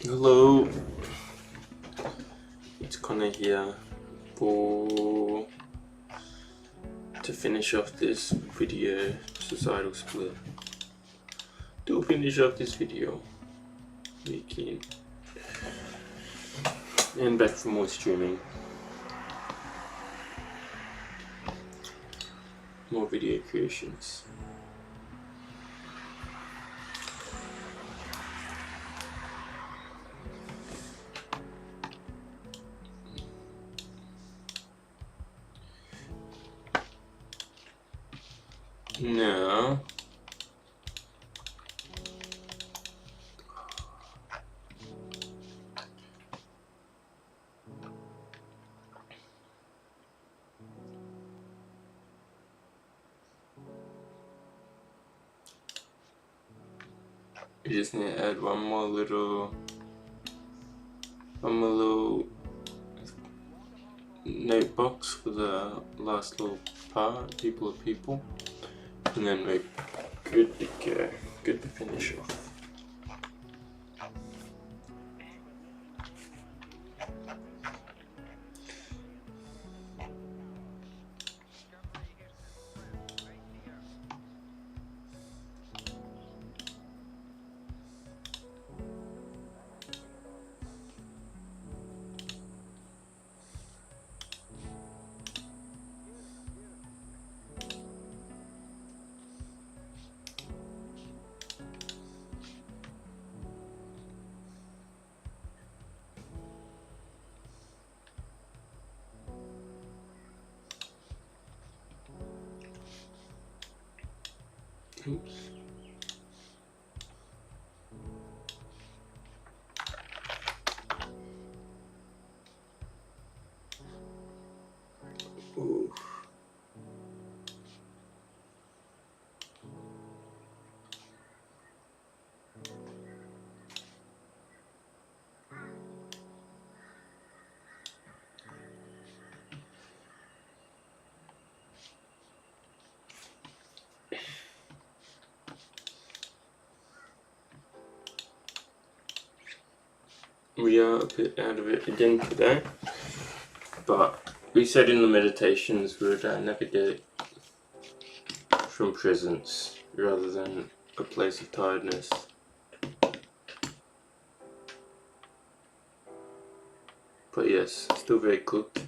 Hello, it's Connor here for to finish off this video, Societal Split. To finish off this video, making and back for more streaming, more video creations. Now, we just need to add one more little note box for the last little part, people are people, and then we're good to go, good to finish off. Oops. Ooh. We are a bit out of it again today, but we said in the meditations we would navigate from presence rather than a place of tiredness. But yes, still very cooked.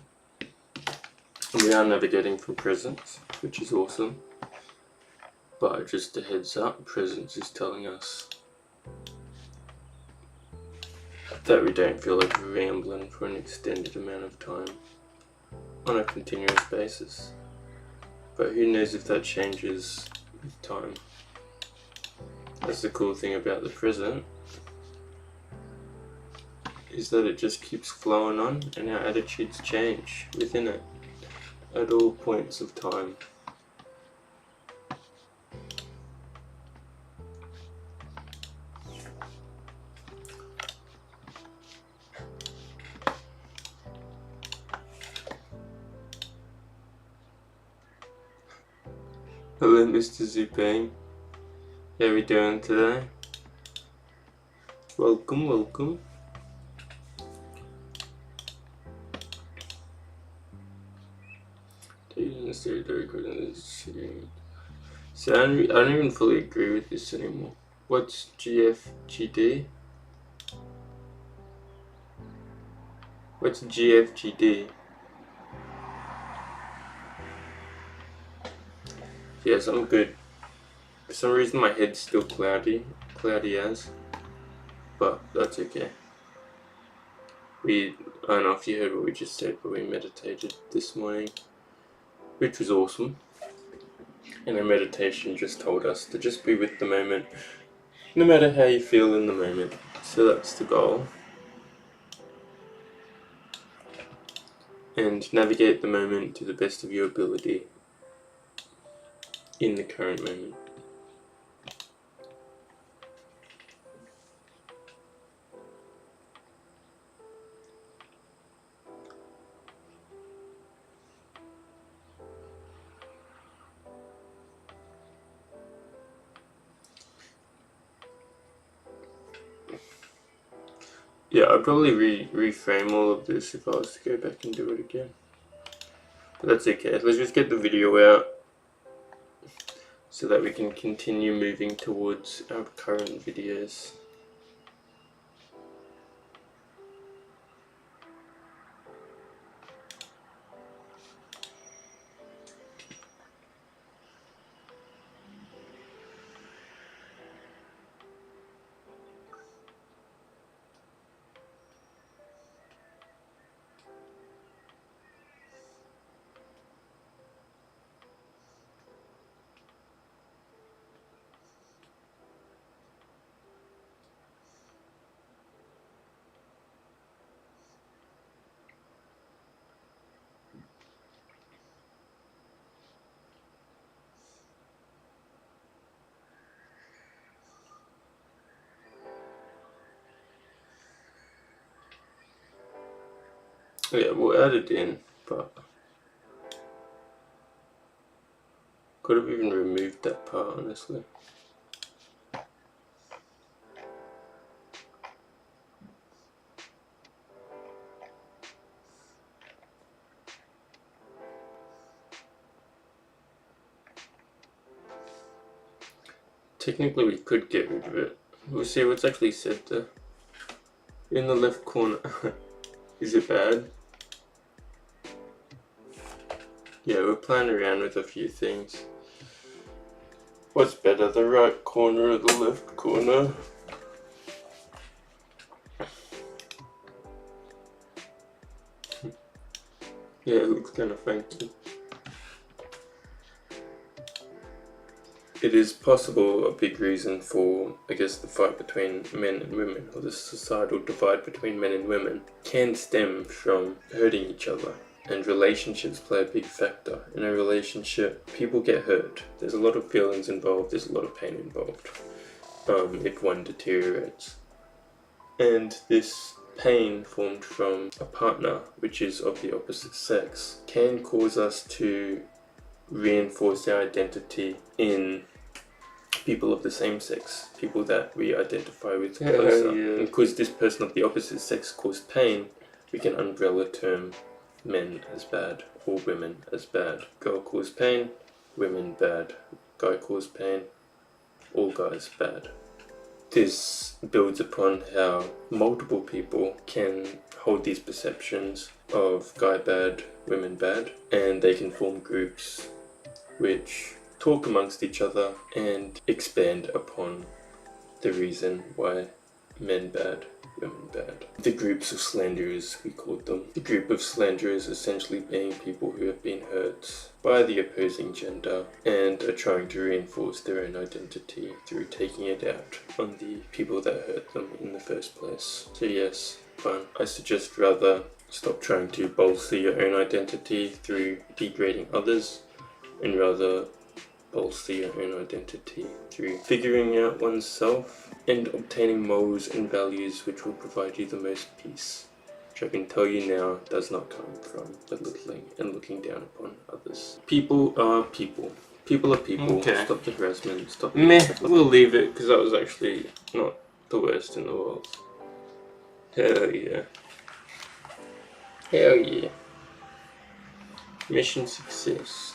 And we are navigating from presence, which is awesome. But just a heads up, presence is telling us that we don't feel like rambling for an extended amount of time on a continuous basis. But who knows if that changes with time. That's the cool thing about the present, is that it just keeps flowing on and our attitudes change within it at all points of time. Hello, Mr. Zupang. How are we doing today? Welcome, welcome. So I don't even fully agree with this anymore. What's GFGD? What's GFGD? Yes, I'm good. For some reason my head's still cloudy as, but that's okay. I don't know if you heard what we just said, but we meditated this morning, which was awesome. And our meditation just told us to just be with the moment, no matter how you feel in the moment. So that's the goal. And navigate the moment to the best of your ability in the current moment. Yeah, I'd probably reframe all of this if I was to go back and do it again. But that's okay. Let's just get the video out so that we can continue moving towards our current videos. Yeah, we'll add it in, but could have even removed that part, honestly. Technically, we could get rid of it. We'll see what's actually said there. In the left corner. Is it bad? Yeah, we're playing around with a few things. What's better, the right corner or the left corner? Yeah, it looks kind of funky. It is possible a big reason for, I guess, the fight between men and women, or the societal divide between men and women, can stem from hurting each other. And relationships play a big factor. In a relationship, people get hurt. There's a lot of feelings involved, there's a lot of pain involved if one deteriorates. And this pain formed from a partner, which is of the opposite sex, can cause us to reinforce our identity in people of the same sex, people that we identify with closer. Yeah. Because this person of the opposite sex caused pain, we can umbrella term men as bad or women as bad. Girl caused pain, women bad. Guy caused pain, all guys bad. This builds upon how multiple people can hold these perceptions of guy bad, women bad, and they can form groups which talk amongst each other and expand upon the reason why men bad, women bad. The groups of slanderers, we called them. The group of slanderers essentially being people who have been hurt by the opposing gender and are trying to reinforce their own identity through taking it out on the people that hurt them in the first place. So yes, fun. I suggest rather stop trying to bolster your own identity through degrading others, and rather bolster your own identity through figuring out oneself and obtaining morals and values which will provide you the most peace, which I can tell you now does not come from belittling and looking down upon others. People are people. People are people. Okay. Stop the harassment. Stop the Meh. We'll leave it because that was actually not the worst in the world. Hell yeah. Hell yeah. Mission success.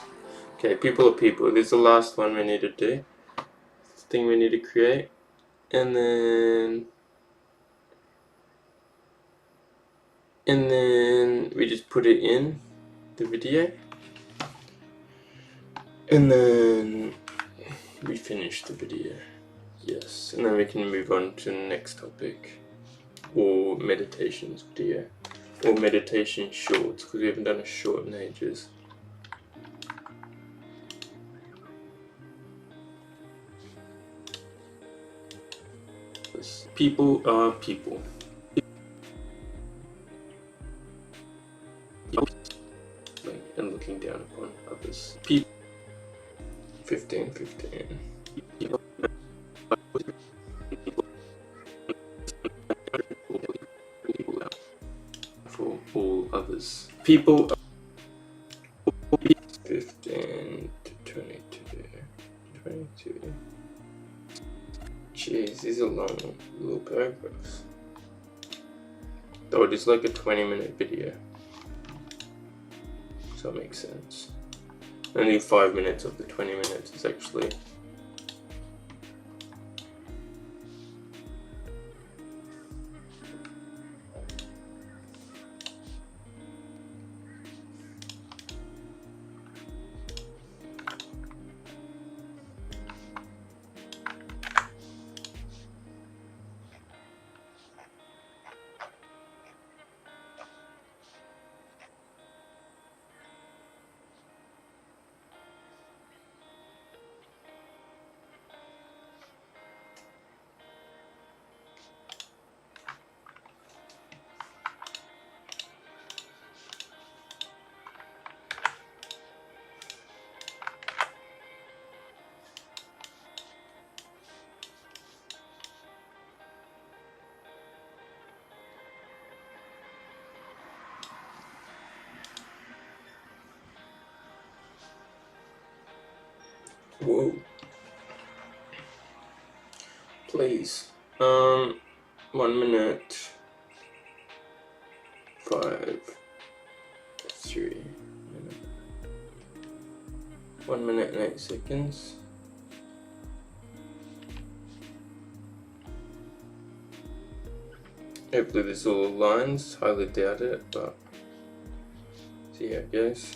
Okay, people are people. This is the last one we need to do. This thing we need to create. And then we just put it in the video. And then we finish the video. Yes. And then we can move on to the next topic. Or meditations video. Or meditation shorts, because we haven't done a short in ages. People are people. And looking down upon others. People. 15. For all others. People. 15 to 22. Jeez, these are long little paragraphs. Though it is like a 20-minute video. So it makes sense. Only 5 minutes of the 20 minutes is actually whoa. Please. 1 minute 5 3 1 minute and 8 seconds. Hopefully this all aligns. Highly doubt it, but see how it goes.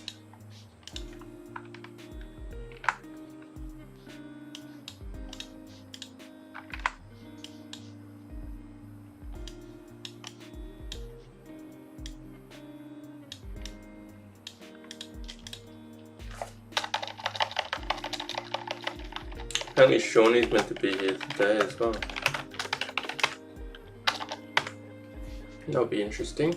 Apparently Shawnee's meant to be here today as well. That'll be interesting.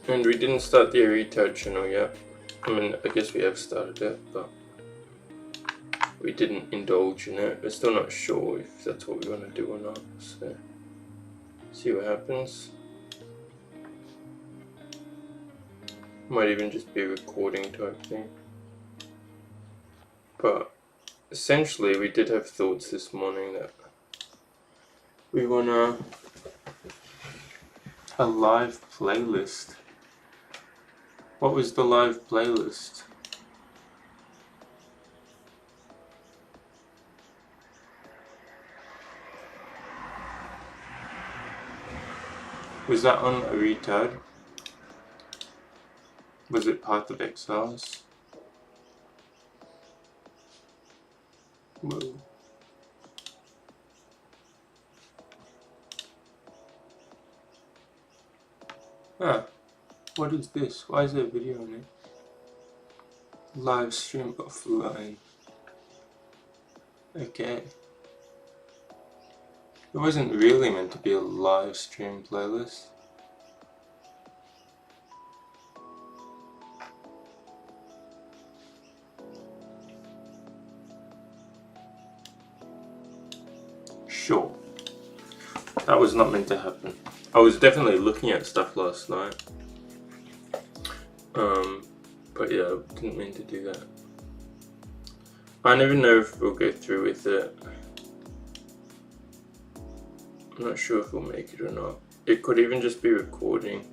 And we didn't start the retard channel yet. I mean, I guess we have started it, but we didn't indulge in it. We're still not sure if that's what we want to do or not, so see what happens. Might even just be a recording type thing. But essentially we did have thoughts this morning that we wanna a live playlist. What was the live playlist? Was that on a retard? Was it Path of Exiles? Whoa. Ah, what is this? Why is there a video on it? Live stream offline. Okay. It wasn't really meant to be a live stream playlist. Sure. That was not meant to happen. I was definitely looking at stuff last night. But yeah, I didn't mean to do that. I don't even know if we'll go through with it. I'm not sure if we'll make it or not. It could even just be recording.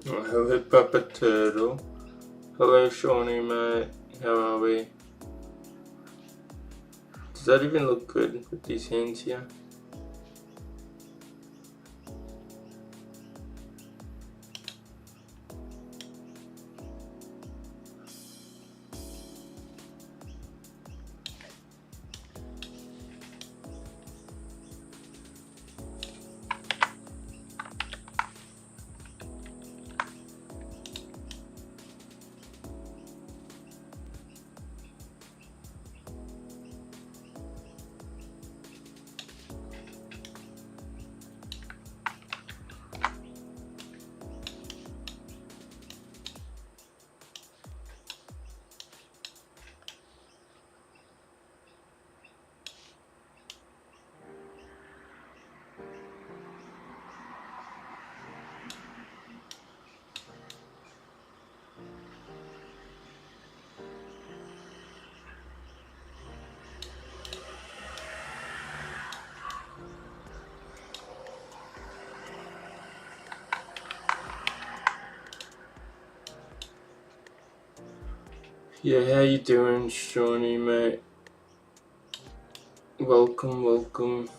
Hello Papa Turtle. Hello Shawnee mate. How are we? Does that even look good with these hands here? Yeah, how you doing, Shawnee, mate? Welcome, welcome.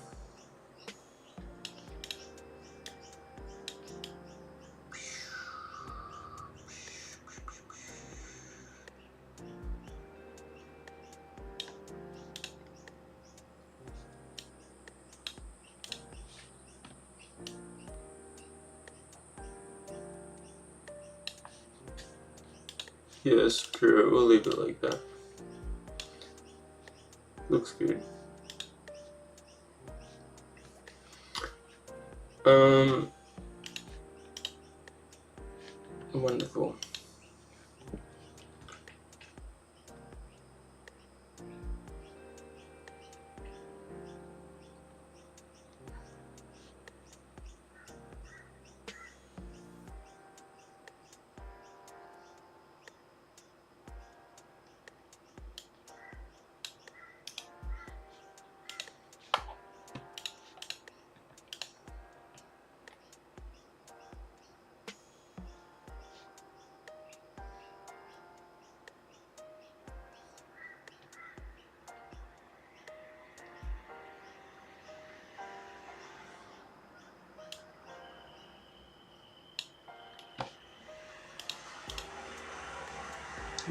Yeah, screw it, we'll leave it like that. Looks good. Wonderful.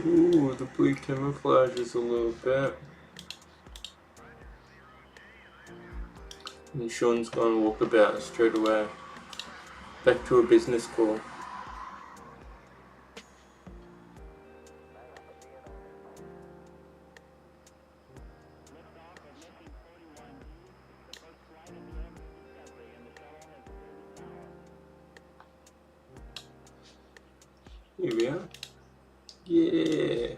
Ooh, the blue camouflages a little bit. And Sean's gone walkabout straight away. Back to a business call. Here we are. Yeah.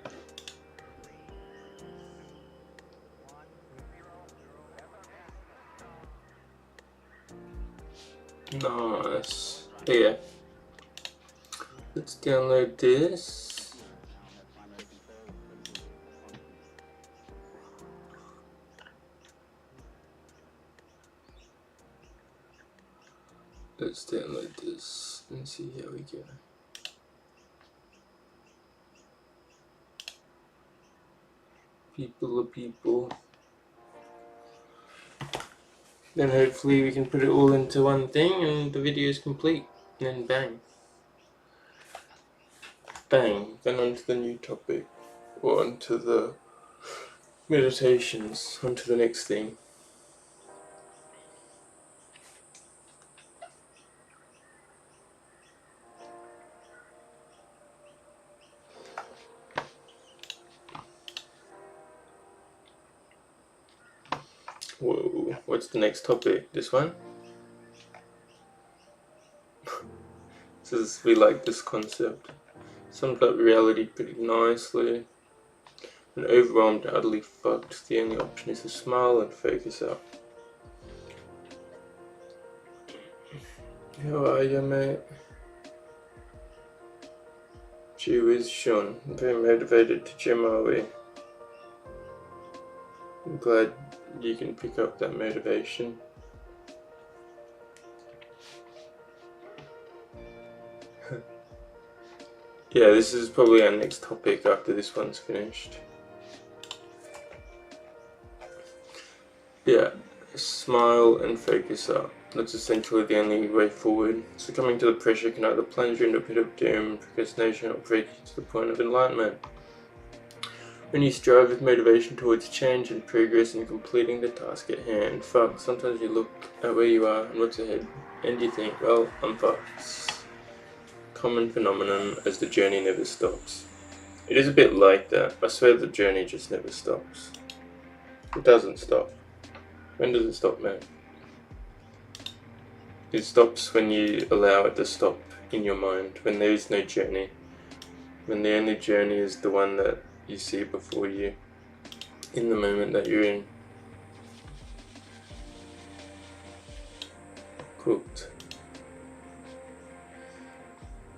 Nice. Yeah. Let's download this. Let's download this and see how we go. People are people. Then hopefully we can put it all into one thing and the video is complete. And then bang. Bang. Then onto the new topic. Or onto the meditations. Onto the next thing. Whoa. What's the next topic? This one? We like this concept. Sums up reality pretty nicely. When overwhelmed, utterly fucked, the only option is to smile and focus up. How are you, mate? Gee whiz, Sean. I'm very motivated to gym, are we? I'm glad you can pick up that motivation. Yeah, this is probably our next topic after this one's finished. Yeah, smile and focus up. That's essentially the only way forward. Succumbing to the pressure can either plunge you into a pit of doom, procrastination, or break you to the point of enlightenment. When you strive with motivation towards change and progress in completing the task at hand, fuck, sometimes you look at where you are and what's ahead, and you think, well, I'm fucked. Common phenomenon as the journey never stops. It is a bit like that. I swear the journey just never stops. It doesn't stop. When does it stop, man? It stops when you allow it to stop in your mind, when there is no journey. When the only journey is the one that you see before you, in the moment that you're in. Cooked.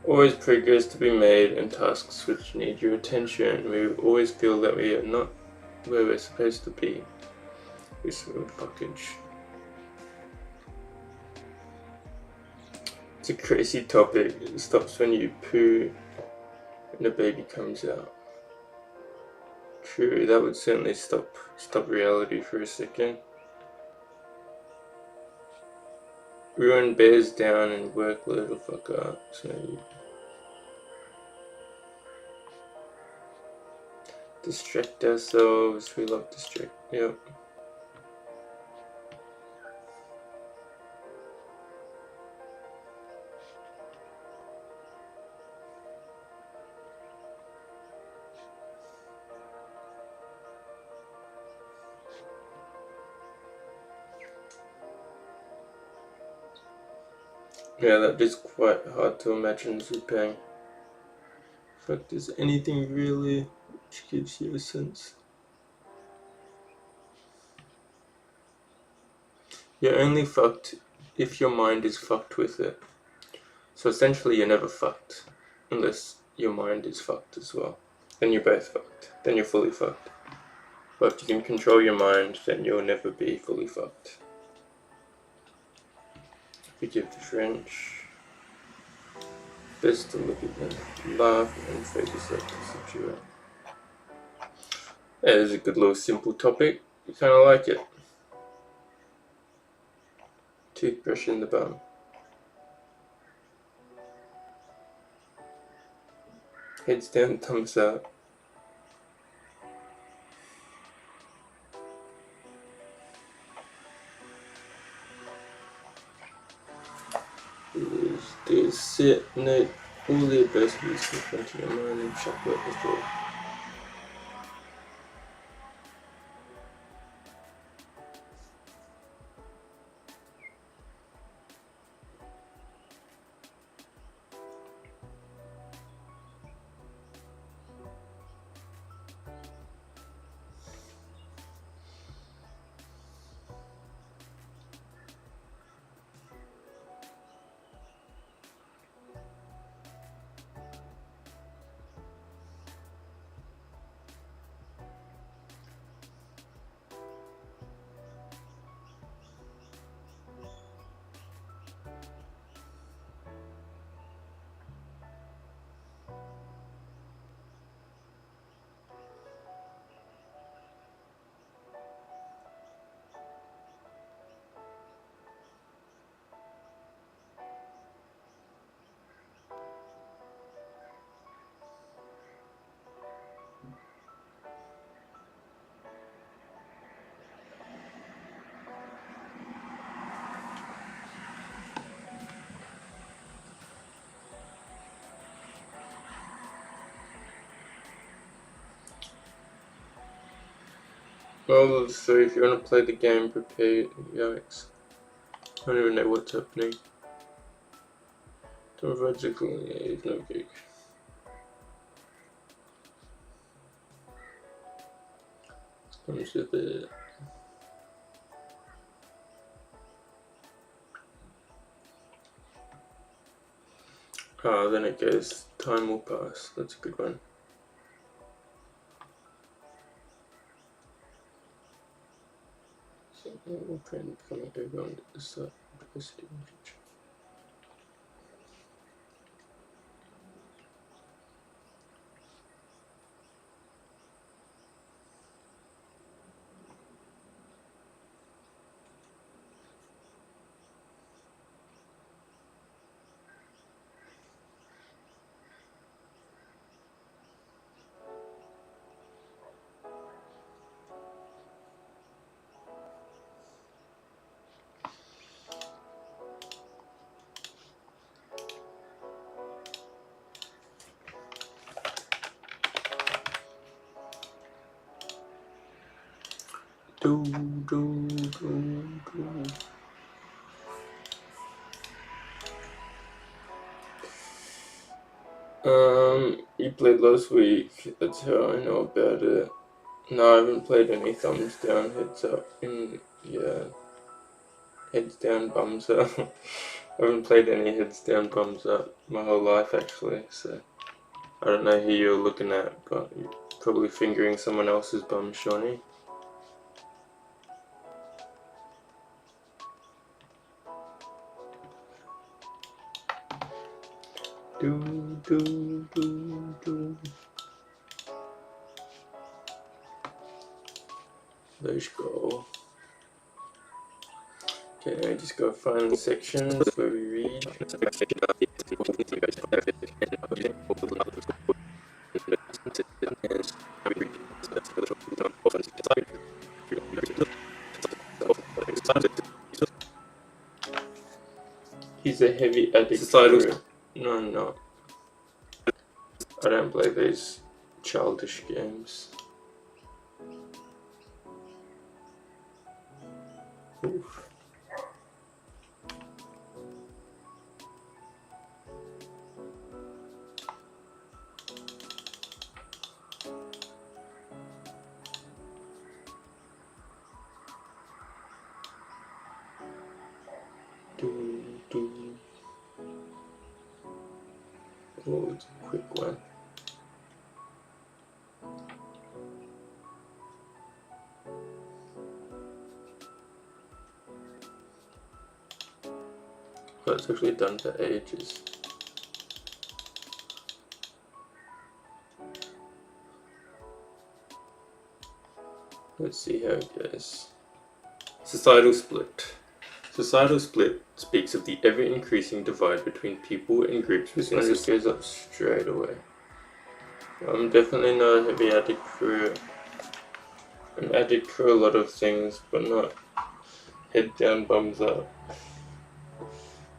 Always progress to be made and tasks which need your attention. We always feel that we are not where we're supposed to be. This fuckage. It's a crazy topic. It stops when you poo and the baby comes out. True, that would certainly stop reality for a second. Ruin bears down and workload will fuck up, so distract ourselves, we love distract, yep. Yeah, that is quite hard to imagine Zupang. Fuck, does anything really which gives you a sense? You're only fucked if your mind is fucked with it. So essentially you're never fucked. Unless your mind is fucked as well. Then you're both fucked. Then you're fully fucked. But if you can control your mind, then you'll never be fully fucked. Forgive the French. Best to look at them, laugh and focus up to situate. Yeah, it's a good little simple topic. You kinda like it. Toothbrush in the bum. Heads down, thumbs up. Do sit, note all the adversities confronting your mind and chocolate the thought. Well, so if you want to play the game, prepare yikes. I don't even know what's happening. Don't vertical, yeah, it's no gig. Comes with it. Then it goes, time will pass. That's a good one. So we'll try and become everyone at the start. Diversity in future. You played last week, that's how I know about it. No, I haven't played any thumbs down, heads up, heads down, bums up. I haven't played any heads down, bums up my whole life actually, so I don't know who you're looking at, but you're probably fingering someone else's bum, Shawnee. Let's go. Okay, now we just go find the sections where we read. He's a heavy addict. No, no. I don't play these childish games. Oof. Oh, it's a quick one. Oh, it's actually done for ages. Let's see how it goes. Societal split. Societal split speaks of the ever-increasing divide between people and groups within society. This goes up straight away. I'm definitely not a heavy addict for it. I'm an addict for a lot of things, but not head down, bums up.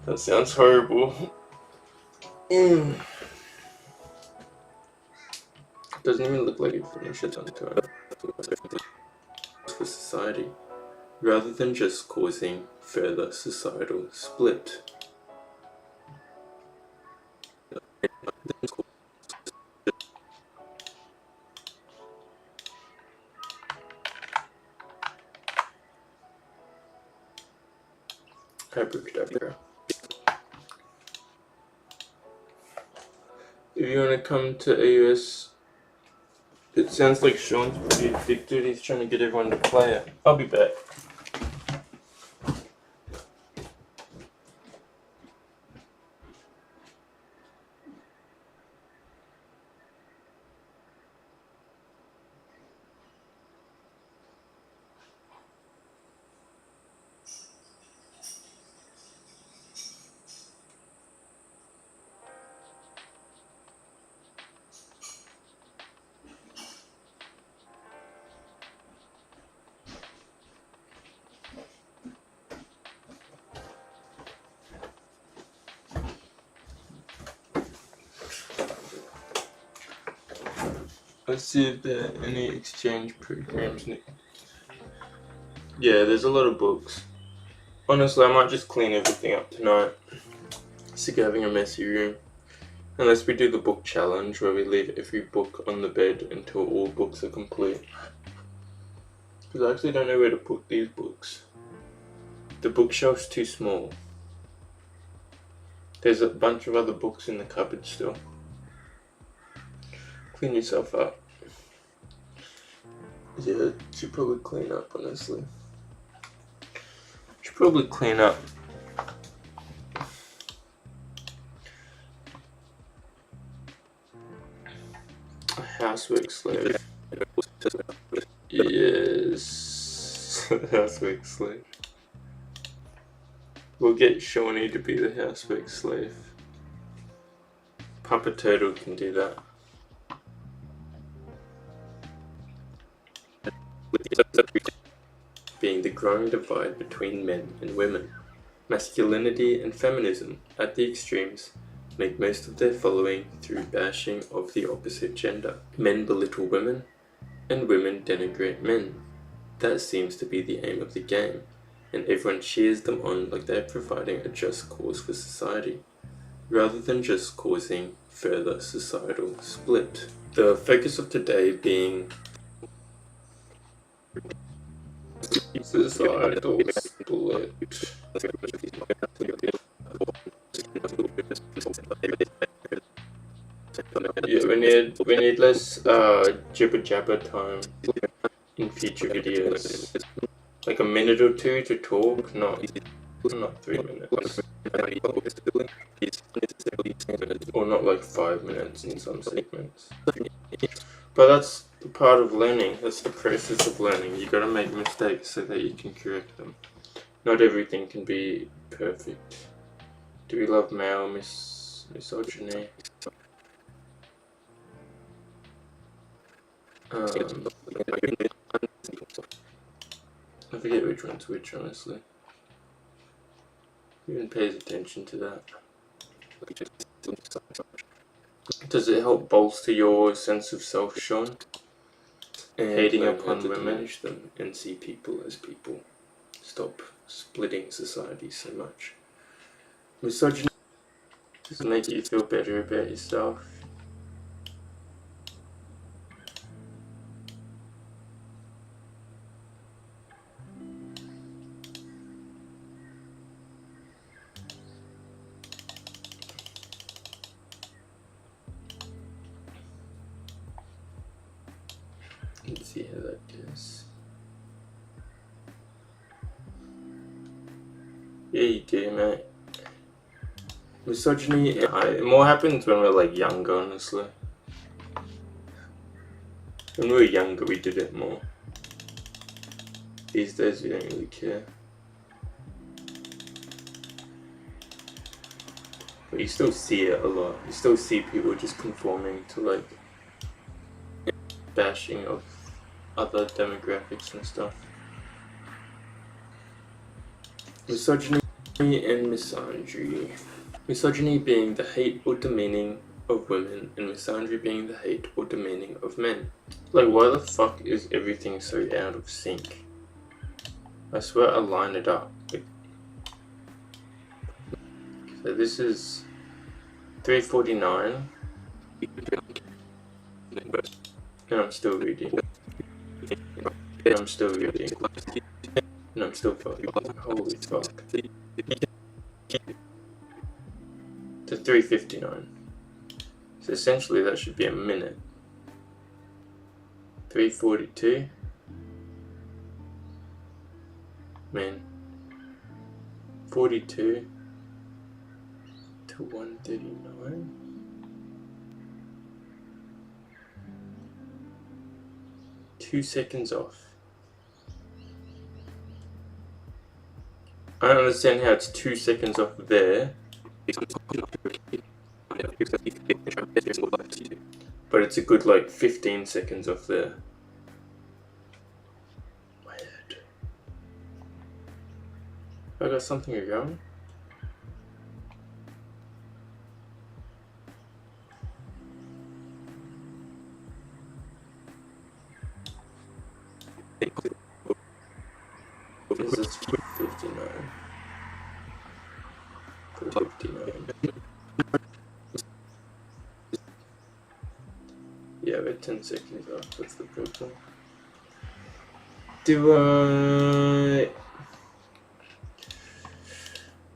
That sounds horrible. Doesn't even look like it finishes on time. For society, rather than just causing further societal split. Abracadabra. If you want to come to AUS, it sounds like Sean's pretty addicted. He's trying to get everyone to play it. I'll be back. Let's see if there are any exchange programs. Yeah, there's a lot of books. Honestly, I might just clean everything up tonight. Sick of having a messy room. Unless we do the book challenge, where we leave every book on the bed until all books are complete. Because I actually don't know where to put these books. The bookshelf's too small. There's a bunch of other books in the cupboard still. Clean yourself up. Yeah, should probably clean up, honestly. Should probably clean up. A housework slave. Yes. Housework slave. We'll get Shawnee to be the housework slave. Papa Turtle can do that. Being the growing divide between men and women. Masculinity and feminism, at the extremes, make most of their following through bashing of the opposite gender. Men belittle women, and women denigrate men. That seems to be the aim of the game, and everyone cheers them on like they're providing a just cause for society, rather than just causing further societal split. The focus of today being societal split. Yeah, we need less jibber jabber time in future videos. Like a minute or two to talk, not 3 minutes. Or not like 5 minutes in some segments. But that's part of learning. That's the process of learning. You gotta make mistakes so that you can correct them. Not everything can be perfect. Do we love male misogyny? I forget which one's which, honestly. Who even pays attention to that? Does it help bolster your sense of self, Sean? And hating upon women, diminish them and see people as people. Stop splitting society so much. Misogyny does it make you feel better about yourself? Let's see how that goes. Yeah, you do, mate. Misogyny, it more happens when we're like younger, honestly. When we were younger, we did it more. These days, we don't really care. But you still see it a lot. You still see people just conforming to like bashing of other demographics and stuff. Misogyny and misandry. Misogyny being the hate or demeaning of women, and misandry being the hate or demeaning of men. Like, why the fuck is everything so out of sync? I swear I line it up. So this is 3:49. And I'm still reading. And I'm still reading. And I'm still fucking. Holy fuck. To 3:59. So essentially that should be a minute. 3:42. Man. 42 to 1:39. Two seconds off. I don't understand how it's 2 seconds off there. But it's a good like 15 seconds off there. My head. I got something going. This is 59. 59. Yeah, we're 10 seconds off. That's the problem.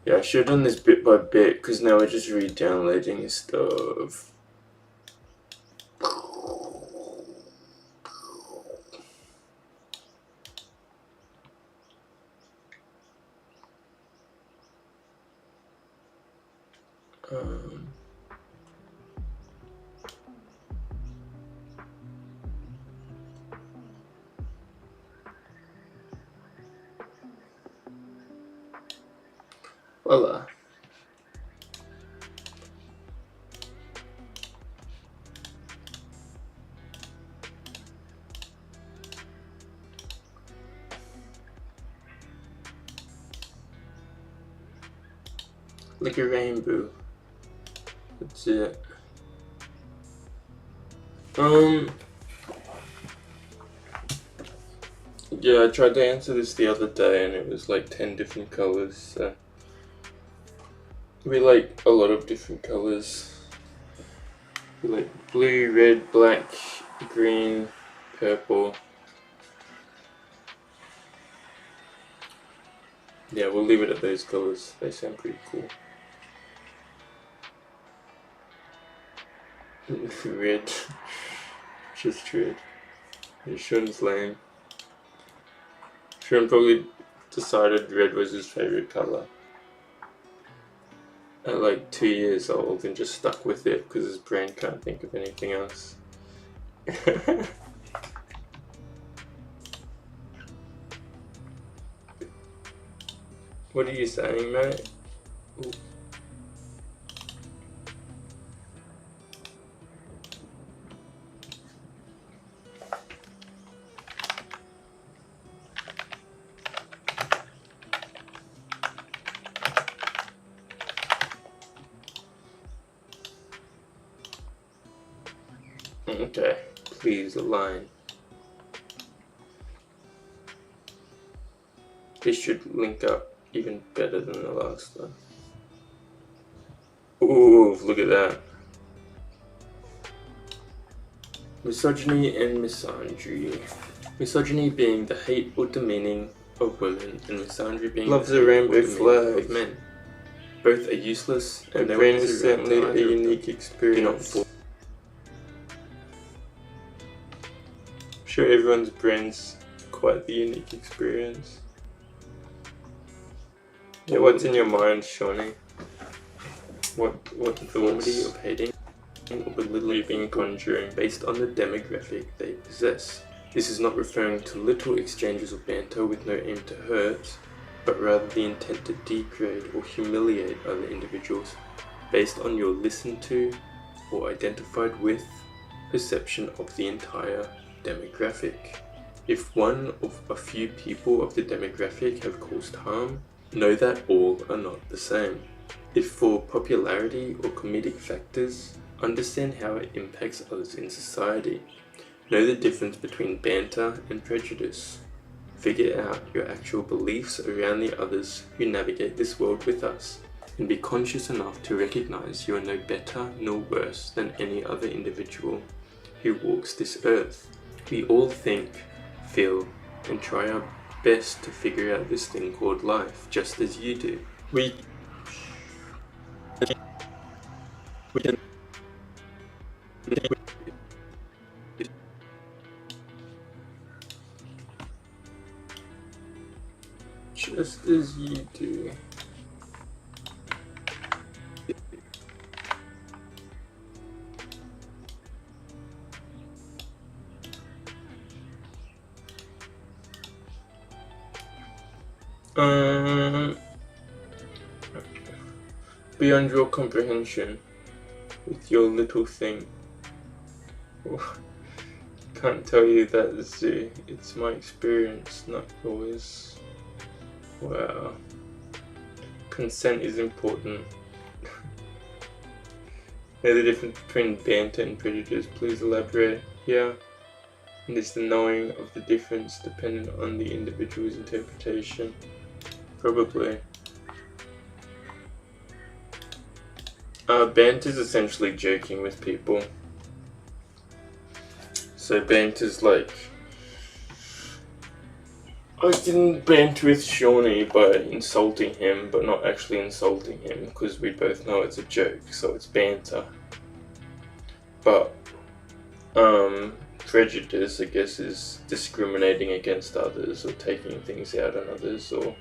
Yeah, I should have done this bit by bit, because now we're just re-downloading stuff. Voila. Like a rainbow. That's it. Yeah, I tried to answer this the other day and it was like 10 different colors, so we like a lot of different colors. We like blue, red, black, green, purple. Yeah, we'll leave it at those colors. They sound pretty cool. Red. Just red. Sean's lame. Sean probably decided red was his favorite color at like 2 years old and just stuck with it because his brain can't think of anything else. What are you saying, mate? Ooh. Okay, please align. This should link up even better than the last one. Ooh, look at that. Misogyny and misandry. Misogyny being the hate or demeaning of women, and misandry being Loves the a rainbow flag flag. of men. Both are useless, The and no brain one is is around certainly to a either of them. unique Do not experience. fall. I'm sure everyone's brain's quite the unique experience. Yeah, what's in your mind, Shawnee? What Deformity thoughts of hating or belittling been people conjuring? based on the demographic they possess. This is not referring to little exchanges of banter with no aim to hurt, but rather the intent to degrade or humiliate other individuals based on your listened to or identified with perception of the entire demographic. If one of a few people of the demographic have caused harm, know that all are not the same. If for popularity or comedic factors, understand how it impacts others in society. Know the difference between banter and prejudice. Figure out your actual beliefs around the others who navigate this world with us, and be conscious enough to recognize you are no better nor worse than any other individual who walks this earth. We all think, feel, and try our best to figure out this thing called life, just as you do. We can Just as you do. beyond your comprehension with your little thing. Can't tell you that, Zoo. It's my experience, not yours. Wow. Consent is important. Know the difference between banter and prejudice. Please elaborate. Yeah. And it's the knowing of the difference dependent on the individual's interpretation. Probably. Banter is essentially joking with people. So banter's like, I didn't banter with Shawnee by insulting him, but not actually insulting him, because we both know it's a joke, so it's banter. But, prejudice, I guess, is discriminating against others, or taking things out on others, or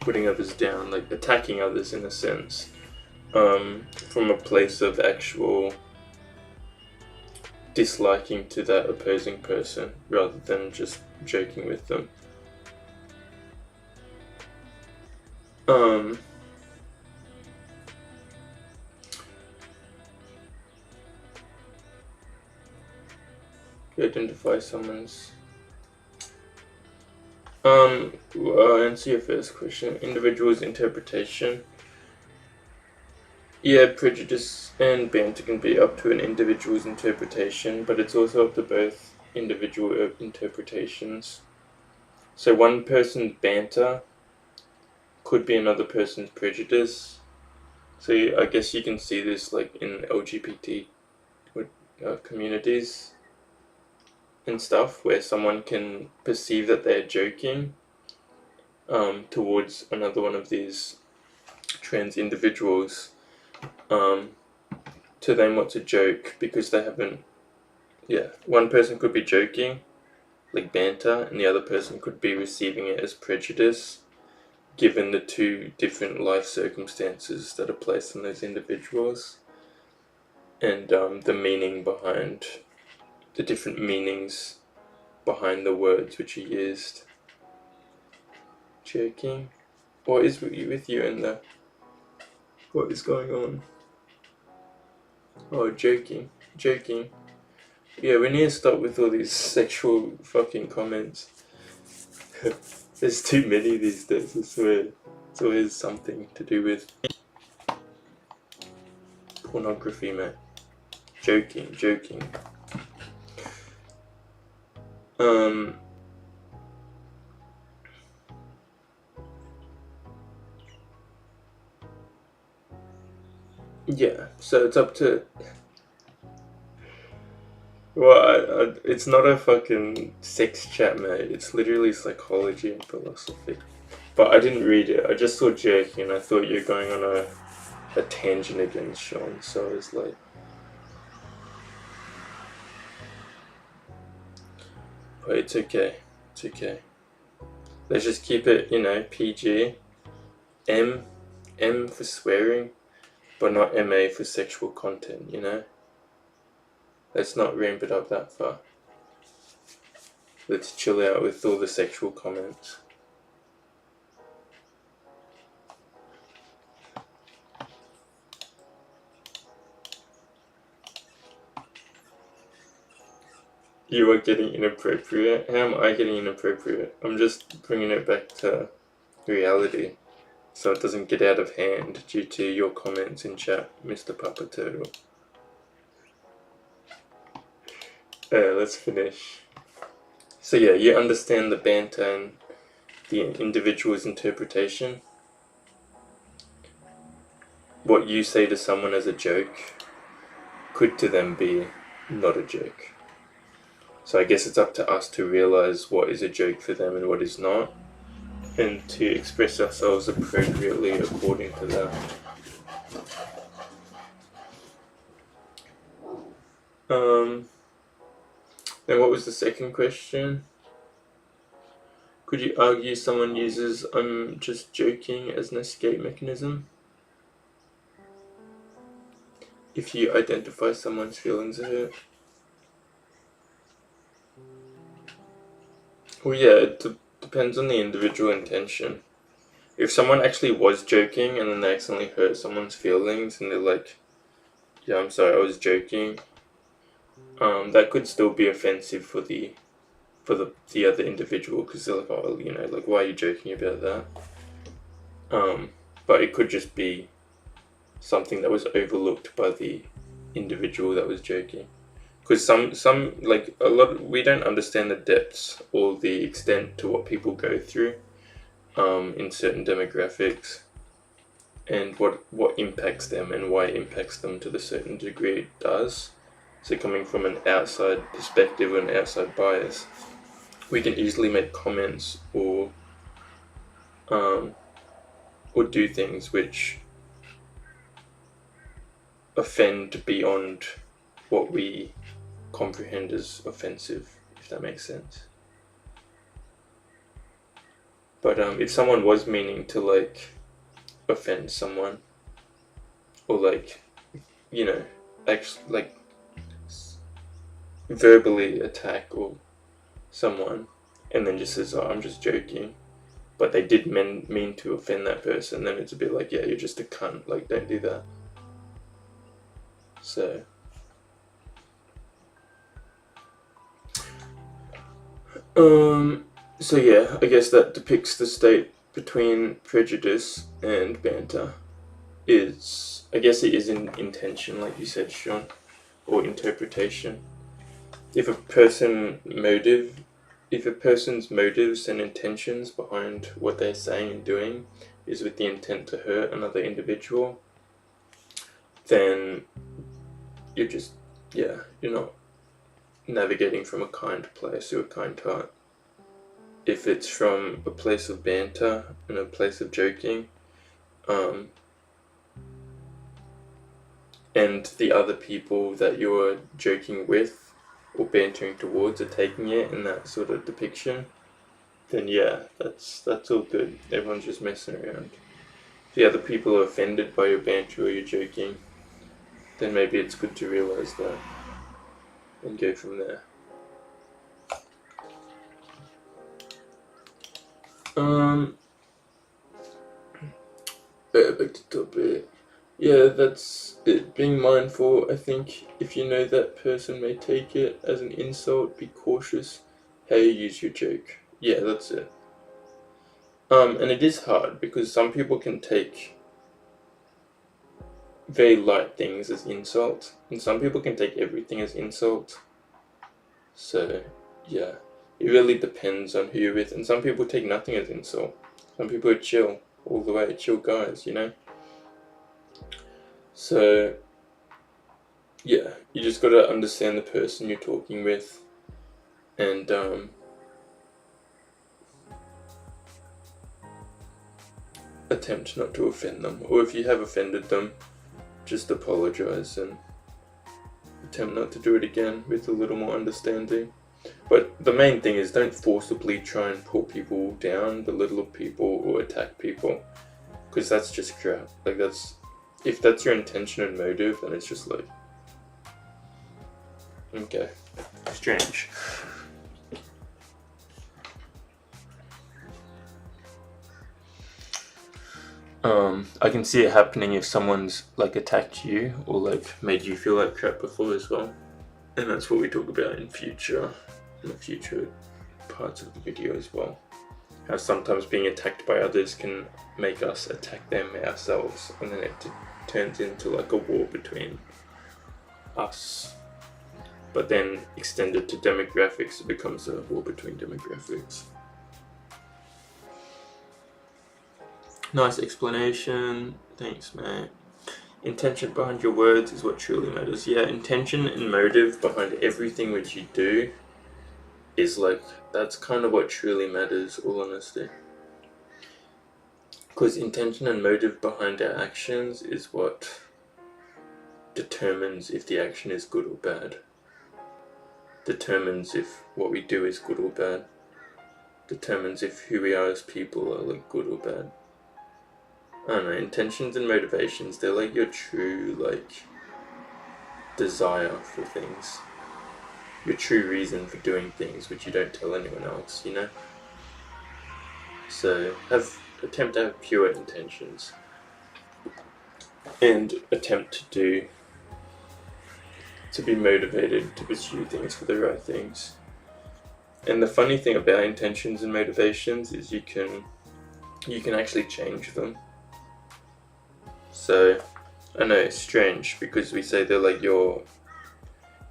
putting others down, like attacking others in a sense, from a place of actual disliking to that opposing person, rather than just joking with them. Identify someone's. Answer your first question. Individual's interpretation. Yeah, prejudice and banter can be up to an individual's interpretation, but it's also up to both individual interpretations. So one person's banter could be another person's prejudice. So I guess you can see this like in LGBT communities and stuff, where someone can perceive that they're joking towards another one of these trans individuals. To them, what's a joke, because they haven't. Yeah, one person could be joking, like banter, and the other person could be receiving it as prejudice, given the two different life circumstances that are placed on those individuals, and the meaning behind the different meanings behind the words which are used. Joking. What is with you and the... What is going on? Oh, joking. Yeah, we need to stop with all these sexual fucking comments. There's too many these days, I swear. It's always something to do with pornography, mate. Joking. Yeah, so it's up to... Well, it's not a fucking sex chat, mate. It's literally psychology and philosophy. But I didn't read it. I just saw jerky and I thought you were going on a tangent again, Sean. So I was like... But it's okay. Let's just keep it, PG. M for swearing, but not MA for sexual content, Let's not ramp it up that far. Let's chill out with all the sexual comments. You are getting inappropriate? How am I getting inappropriate? I'm just bringing it back to reality, so it doesn't get out of hand due to your comments in chat, Mr. Papa Turtle. Let's finish. So yeah, you understand the banter and the individual's interpretation. What you say to someone as a joke could to them be not a joke. So I guess it's up to us to realize what is a joke for them and what is not, and to express ourselves appropriately according to that. And what was the second question? Could you argue someone uses "I'm just joking" as an escape mechanism? If you identify someone's feelings are hurt? Well, yeah, it depends on the individual intention. If someone actually was joking and then they accidentally hurt someone's feelings and they're like, yeah, I'm sorry, I was joking, that could still be offensive for the other individual, because they're like, oh, like, why are you joking about that? But it could just be something that was overlooked by the individual that was joking. Because some like a lot, we don't understand the depths or the extent to what people go through in certain demographics, and what impacts them and why it impacts them to the certain degree it does. So coming from an outside perspective and outside bias, we can easily make comments or do things which offend beyond what we comprehend as offensive, if that makes sense. But if someone was meaning to like offend someone, or like, actually like verbally attack or someone, and then just says, oh, I'm just joking, but they did mean to offend that person, then it's a bit like, yeah, you're just a cunt, like, don't do that. So yeah, I guess that depicts the state between prejudice and banter. I guess it is in intention, like you said, Sean, or interpretation. If a person's motives and intentions behind what they're saying and doing is with the intent to hurt another individual, then you're not navigating from a kind place or a kind heart. If it's from a place of banter and a place of joking, and the other people that you're joking with or bantering towards are taking it in that sort of depiction, then yeah, that's all good. Everyone's just messing around. If the other people are offended by your banter or your joking, then maybe it's good to realize that and go from there. Back to topic. Yeah, that's it. Being mindful, I think if you know that person may take it as an insult, be cautious how you use your joke. Yeah, that's it. And it is hard because some people can take very light things as insult, and some people can take everything as insult. So, yeah, it really depends on who you're with, and some people take nothing as insult. Some people are chill all the way, chill guys, you know? So, yeah, you just gotta understand the person you're talking with, and attempt not to offend them. Or if you have offended them, just apologize and attempt not to do it again with a little more understanding. But the main thing is don't forcibly try and pull people down, belittle people, or attack people, because that's just crap. Like, if that's your intention and motive, then it's just like, okay, strange. I can see it happening if someone's like attacked you or like made you feel like crap before as well, and that's what we talk about in the future parts of the video as well. How sometimes being attacked by others can make us attack them ourselves, and then it turns into like a war between us. But then extended to demographics, it becomes a war between demographics. Nice explanation. Thanks, mate. Intention behind your words is what truly matters. Yeah, intention and motive behind everything which you do is like, that's kind of what truly matters, all honesty. Because intention and motive behind our actions is what determines if the action is good or bad. Determines if what we do is good or bad. Determines if who we are as people are like good or bad. I don't know, intentions and motivations, they're like your true like desire for things. Your true reason for doing things which you don't tell anyone else, you know? So attempt to have pure intentions. And attempt to be motivated to pursue things for the right things. And the funny thing about intentions and motivations is you can actually change them. So, I know it's strange because we say they're like your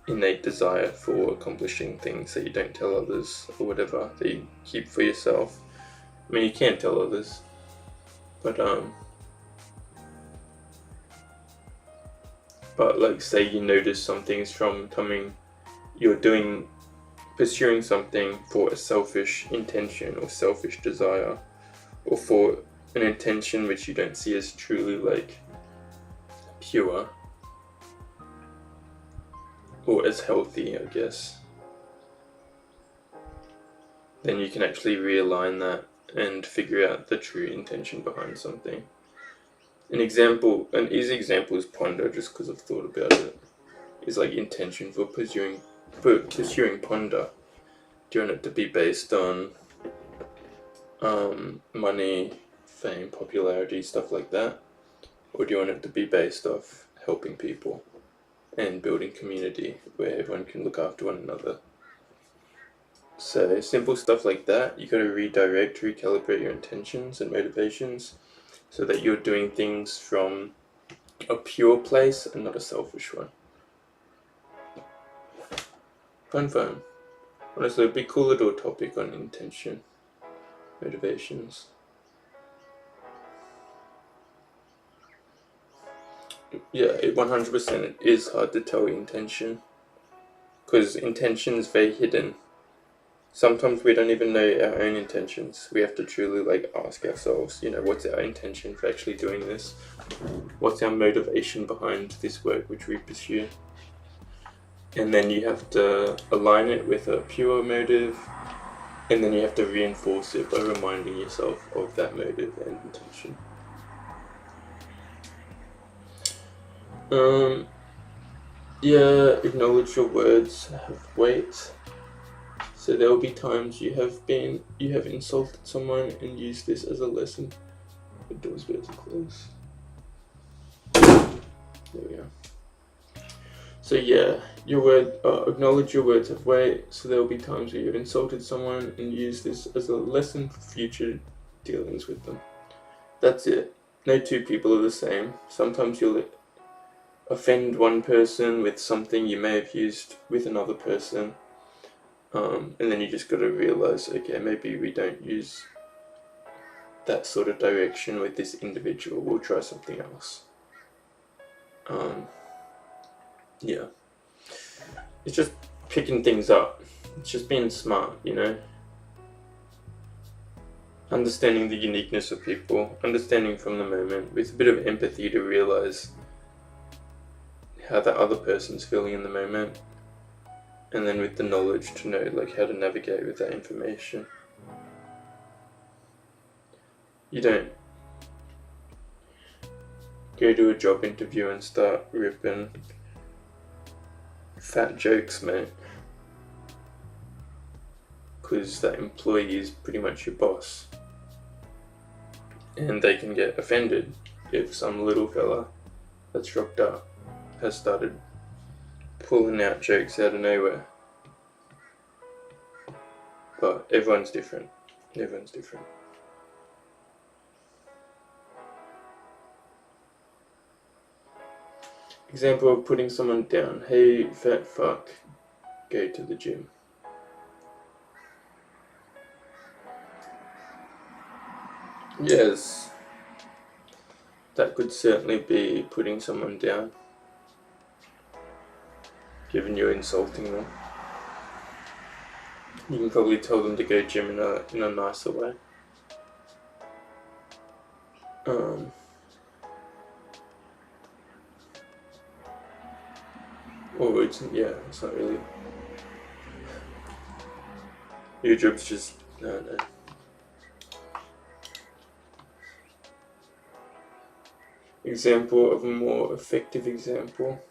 innate desire for accomplishing things that you don't tell others or whatever, that you keep for yourself. I mean, you can tell others, but like say you notice some things from pursuing something for a selfish intention or selfish desire, or for an intention which you don't see as truly like pure or as healthy, I guess, then you can actually realign that and figure out the true intention behind something. An easy example is ponder, just because I've thought about it, is like intention for pursuing ponder. Do you want it to be based on money, fame, popularity, stuff like that? Or do you want it to be based off helping people and building community where everyone can look after one another? So simple stuff like that, you gotta recalibrate your intentions and motivations so that you're doing things from a pure place and not a selfish one. Fun. Honestly, it'd be a cool little topic on intention, motivations. Yeah, 100% it is hard to tell intention, because intention is very hidden. Sometimes we don't even know our own intentions. We have to truly like ask ourselves, what's our intention for actually doing this? What's our motivation behind this work which we pursue? And then you have to align it with a pure motive, and then you have to reinforce it by reminding yourself of that motive and intention. Acknowledge your words have weight. So there will be times you have insulted someone and used this as a lesson The door's about to close. There we go. So yeah, acknowledge your words have weight. So there will be times where you've insulted someone and use this as a lesson for future dealings with them. That's it. No two people are the same. Sometimes you'll offend one person with something you may have used with another person, and then you just got to realize, okay, maybe we don't use that sort of direction with this individual. We'll try something else. Yeah. It's just picking things up. It's just being smart, you know? Understanding the uniqueness of people, understanding from the moment, with a bit of empathy to realize how that other person's feeling in the moment, and then with the knowledge to know like how to navigate with that information. You don't go to a job interview and start ripping fat jokes, mate, because that employee is pretty much your boss, and they can get offended if some little fella that's rocked up has started pulling out jokes out of nowhere. But everyone's different. Example of putting someone down. Hey, fat fuck, go to the gym. Yes, that could certainly be putting someone down, given you're insulting them. You can probably tell them to go gym in a nicer way. Or it's not really. Your job's just no. Example of a more effective example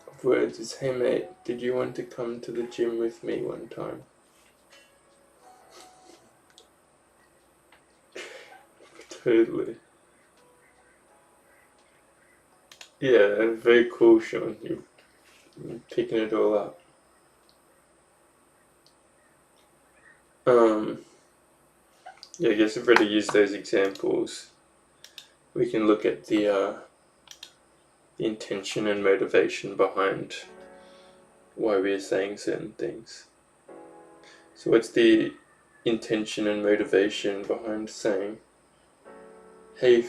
of words is, hey mate, did you want to come to the gym with me one time? Totally. Yeah, very cool, Sean. You're picking it all up. Yeah, I guess if we're to use those examples, we can look at the intention and motivation behind why we're saying certain things. So what's the intention and motivation behind saying, hey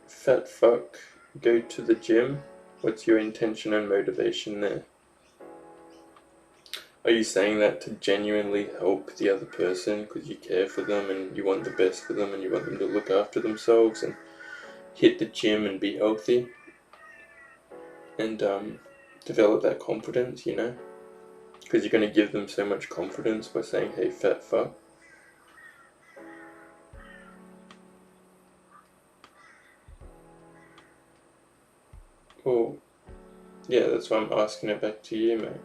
fat fuck, go to the gym? What's your intention and motivation there? Are you saying that to genuinely help the other person because you care for them and you want the best for them and you want them to look after themselves and hit the gym and be healthy and develop that confidence, you know? Because you're going to give them so much confidence by saying, hey fat fuck. Well, yeah, that's why I'm asking it back to you, mate.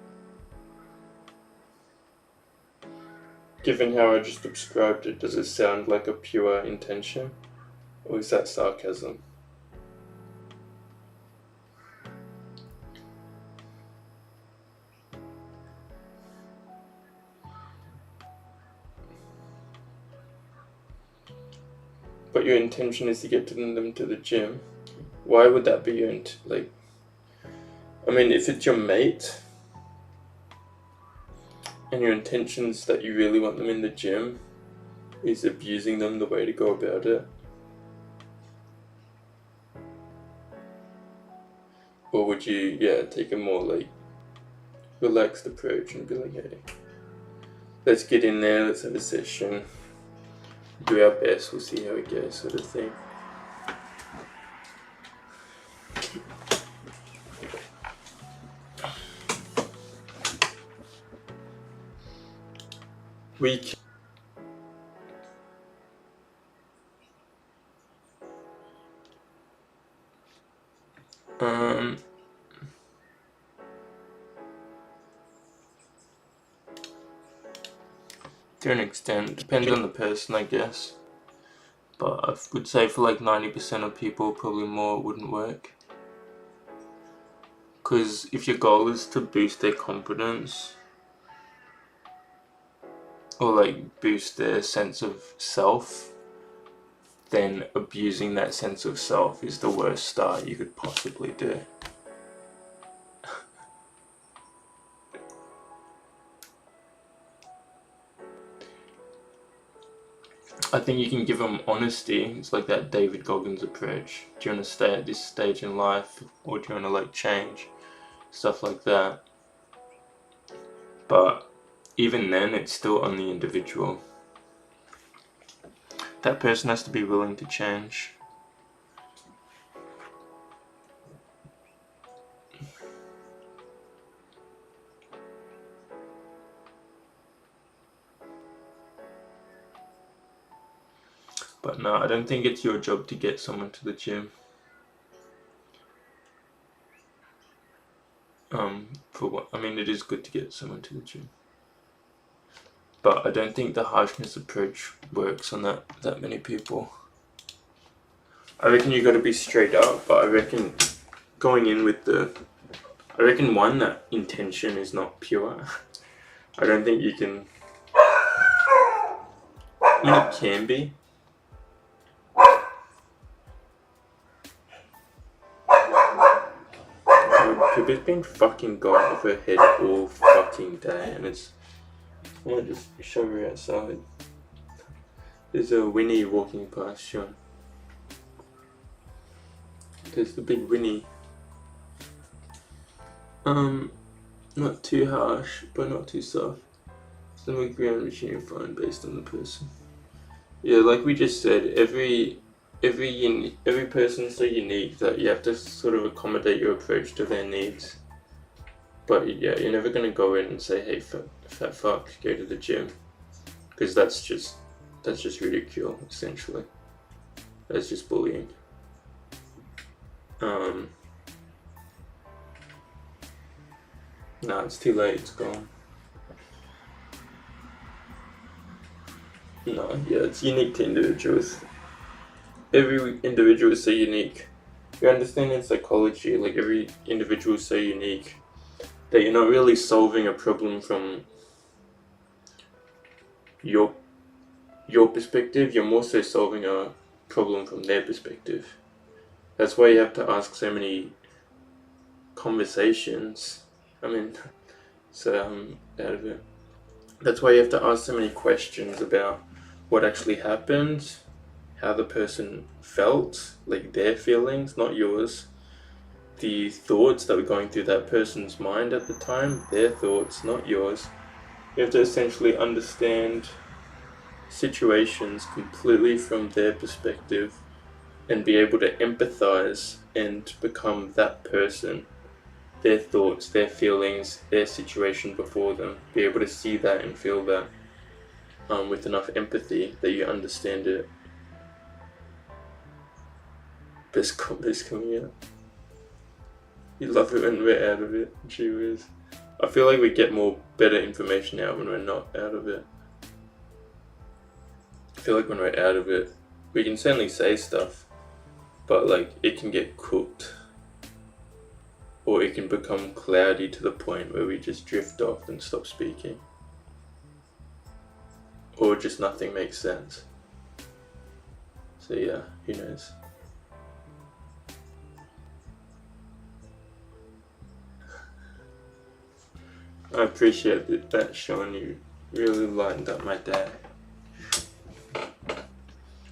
Given how I just described it, does it sound like a pure intention? Or is that sarcasm? But your intention is to get them to the gym. Why would that be your I mean, if it's your mate and your intentions that you really want them in the gym is abusing them the way to go about it, or would you take a more relaxed approach and be like, hey, let's get in there, let's have a session, do our best, we'll see how it goes, sort of thing. To an extent, depends on the person, I guess. but I would say for like 90% of people, probably more, it wouldn't work. Because if your goal is to boost their confidence or like boost their sense of self, then abusing that sense of self is the worst start you could possibly do. I think you can give them honesty. It's like that David Goggins approach. Do you want to stay at this stage in life, or do you want to like change? Stuff like that. But even then, it's still on the individual. That person has to be willing to change. But no, I don't think it's your job to get someone to the gym. For what? I mean, it is good to get someone to the gym. But I don't think the harshness approach works on that many people. I reckon you got to be straight up, but I reckon going in with I reckon one, that intention is not pure. I don't think you can. I mean, it can be. Pippa's been fucking going off her head all fucking day, and it's. I might just show her outside. There's a Winnie walking past, Sean. There's the big Winnie. Not too harsh, but not too soft. Some agree on which you find based on the person. Yeah, like we just said, every person's so unique that you have to sort of accommodate your approach to their needs. But yeah, you're never gonna go in and say, "Hey, fat fuck, go to the gym," because that's just ridicule, essentially. That's just bullying. No, it's too late. It's gone. No, yeah, it's unique to individuals. Every individual is so unique. You understand in psychology, like every individual is so unique that you're not really solving a problem from your perspective. You're more so solving a problem from their perspective. That's why you have to ask so many conversations. I mean, so I'm out of it. That's why you have to ask so many questions about what actually happened, how the person felt, like their feelings, not yours. The thoughts that were going through that person's mind at the time, their thoughts, not yours. You have to essentially understand situations completely from their perspective and be able to empathize and become that person, their thoughts, their feelings, their situation before them. Be able to see that and feel that with enough empathy that you understand it. Best combos coming out. You love it when we're out of it. Gee whiz. I feel like we get more better information out when we're not out of it. I feel like when we're out of it, we can certainly say stuff, but like it can get cooked. Or it can become cloudy to the point where we just drift off and stop speaking. Or just nothing makes sense. So yeah, who knows? I appreciate that, Sean. You really lightened up my day.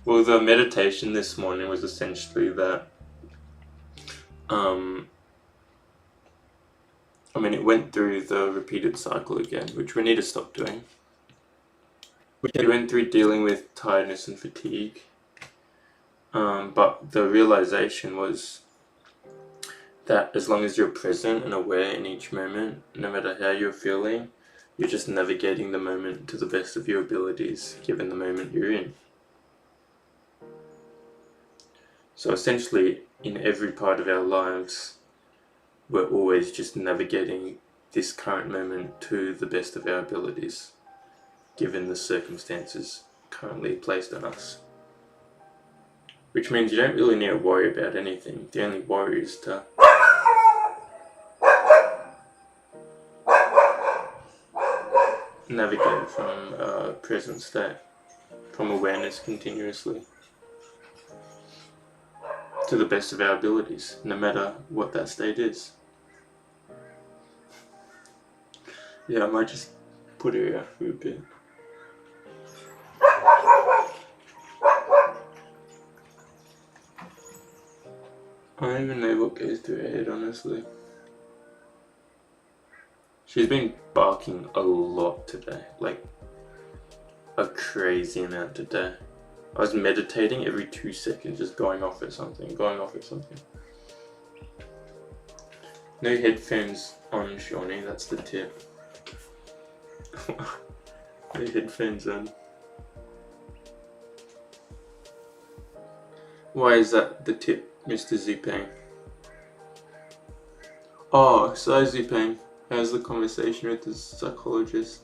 Well, the meditation this morning was essentially that. I mean, it went through the repeated cycle again, which we need to stop doing. We went through dealing with tiredness and fatigue, but the realization was that as long as you're present and aware in each moment, no matter how you're feeling, you're just navigating the moment to the best of your abilities, given the moment you're in. So essentially, in every part of our lives, we're always just navigating this current moment to the best of our abilities, given the circumstances currently placed on us. Which means you don't really need to worry about anything. The only worry is to navigate from present state, from awareness continuously, to the best of our abilities, no matter what that state is. Yeah, I might just put her out for a bit. I don't even know what goes through her head, honestly. She's been barking a lot today, like a crazy amount today. I was meditating every 2 seconds, just going off at something. No headphones on, Shawnee, that's the tip. No headphones on. Why is that the tip, Mr. Zupang? Oh, so Zupang, how's the conversation with the psychologist?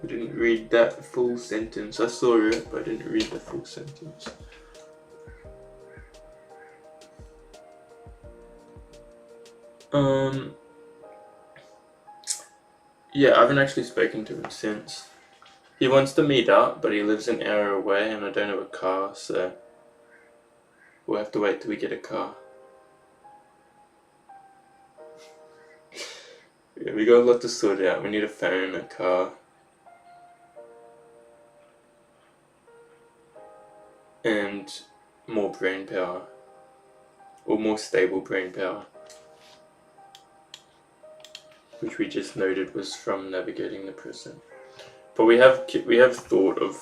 I didn't read that full sentence. I saw it, but I didn't read the full sentence. Yeah, I haven't actually spoken to him since. He wants to meet up, but he lives an hour away and I don't have a car, so we'll have to wait till we get a car. Yeah, we got a lot to sort out. We need a phone, a car, and more brain power, or more stable brain power, which we just noted was from navigating the present. But we have thought of,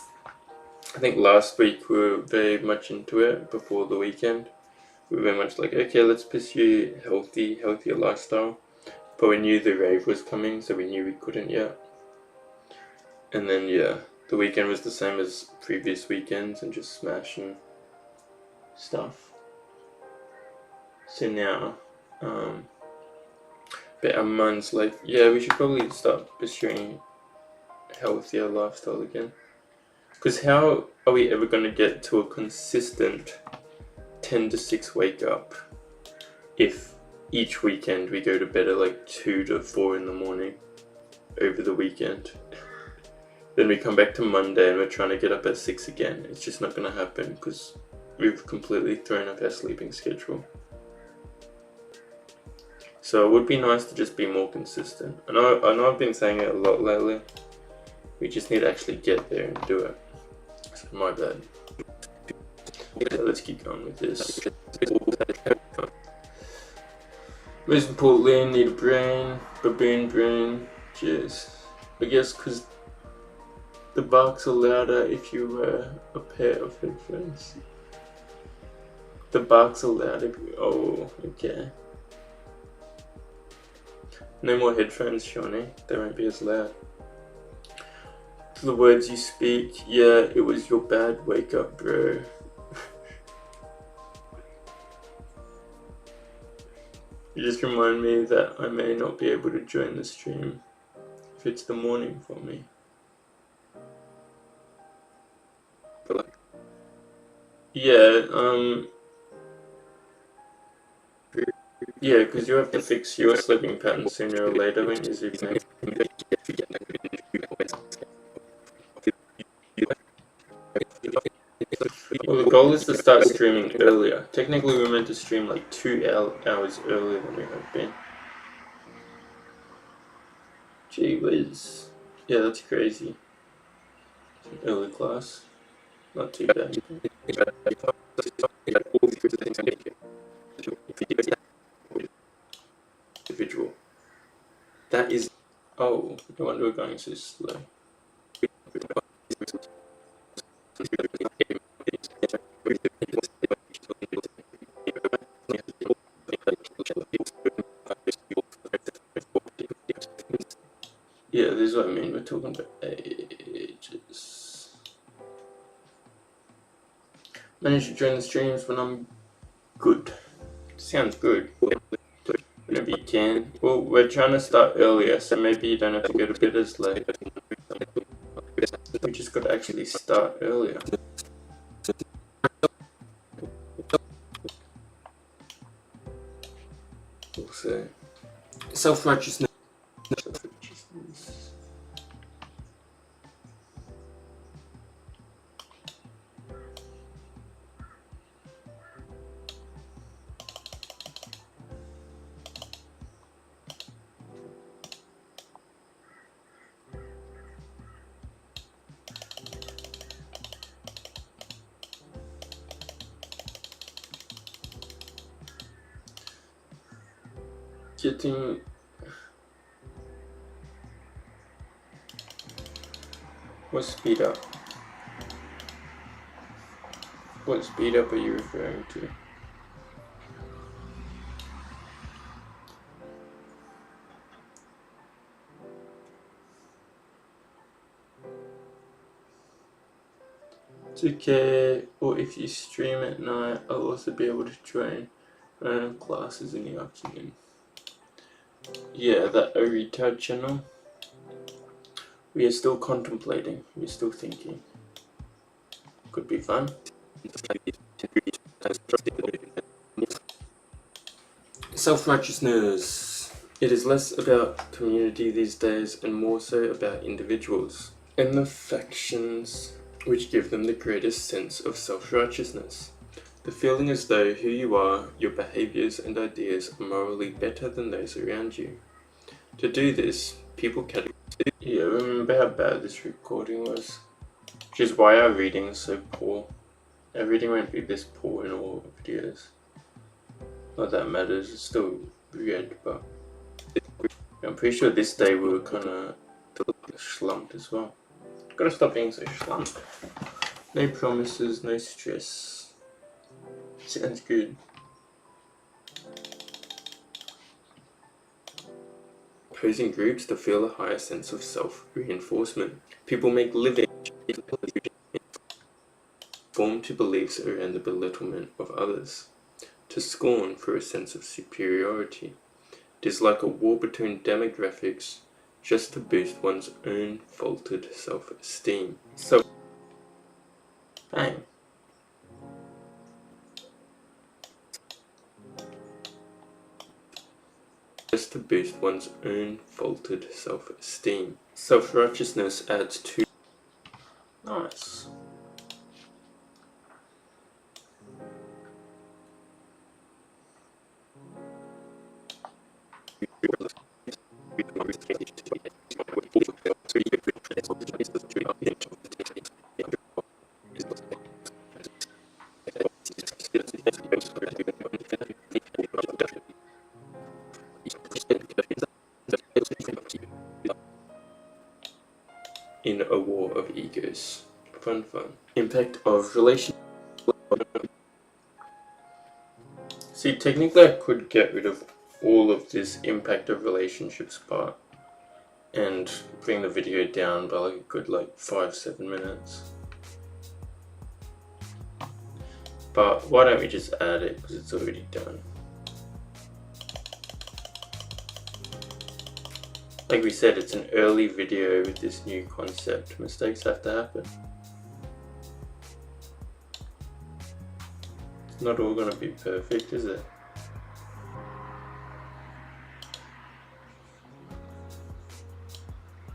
I think last week we were very much into it before the weekend. We were very much like, okay, let's pursue healthier lifestyle. But we knew the rave was coming, so we knew we couldn't yet. And then yeah, the weekend was the same as previous weekends and just smashing stuff. So now, but our mind's like, yeah, we should probably start pursuing healthier lifestyle again. Because how are we ever going to get to a consistent 10 to 6 wake up if each weekend we go to bed at like 2 to 4 in the morning over the weekend? Then we come back to Monday and we're trying to get up at 6 again. It's just not going to happen because we've completely thrown up our sleeping schedule. So it would be nice to just be more consistent. I know I've been saying it a lot lately. We just need to actually get there and do it. So my bad. Okay, let's keep going with this. Most importantly, need a brain, baboon brain. Cheers. I guess because the barks are louder if you wear a pair of headphones. The barks are louder. Oh, okay. No more headphones, Shawnee. They won't be as loud. To the words you speak, yeah, it was your bad wake up, bro. You just remind me that I may not be able to join the stream if it's the morning for me. Yeah, yeah, because you have to fix your sleeping pattern sooner or later when you zoom in. Well, the goal is to start streaming earlier. Technically, we're meant to stream like 2 hours earlier than we have been. Gee whiz. Yeah, that's crazy. Early class. Not too bad. Individual. That is. Oh, no wonder we're going so slow. Yeah, this is what I mean. We're talking about ages. Manage to join the streams when I'm good. Sounds good. Maybe you can. Well, we're trying to start earlier, so maybe you don't have to go to bed as late. We just got to actually start earlier. Self-righteousness. Getting what speed up? What speed up are you referring to? It's okay, or if you stream at night, I'll also be able to join random classes in the afternoon. Yeah, that Oretad channel. We are still contemplating, we're still thinking. Could be fun. Self-righteousness. It is less about community these days and more so about individuals and the factions which give them the greatest sense of self-righteousness. The feeling as though who you are, your behaviours and ideas are morally better than those around you. To do this, people categorize. Yeah, remember how bad this recording was? Which is why our reading is so poor. Our reading won't be this poor in all videos. Not that matters, it's still weird, but I'm pretty sure this day we were kinda slumped as well. Gotta stop being so slumped. No promises, no stress. Sounds good. Opposing groups to feel a higher sense of self-reinforcement. People make living form to beliefs around the belittlement of others, to scorn for a sense of superiority. It is like a war between demographics, just to boost one's own faltered self-esteem. So, bang. Just to boost one's own faltered self-esteem. Self-righteousness adds to... Nice. In a war of egos. Fun. Impact of relationship. See, technically I could get rid of all of this impact of relationships part and bring the video down by like a good 5-7 minutes. But why don't we just add it because it's already done. Like we said, it's an early video with this new concept. Mistakes have to happen. It's not all gonna be perfect, is it?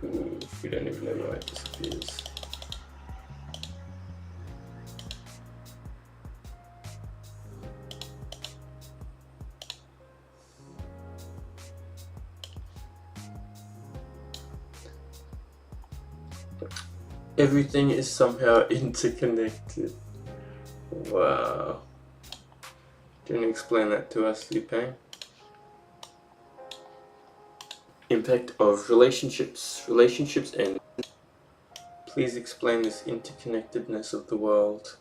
Ooh, we don't even know why it disappears. Everything is somehow interconnected. Wow. Can you explain that to us, Lupin? Impact of relationships. Relationships end. Please explain this interconnectedness of the world.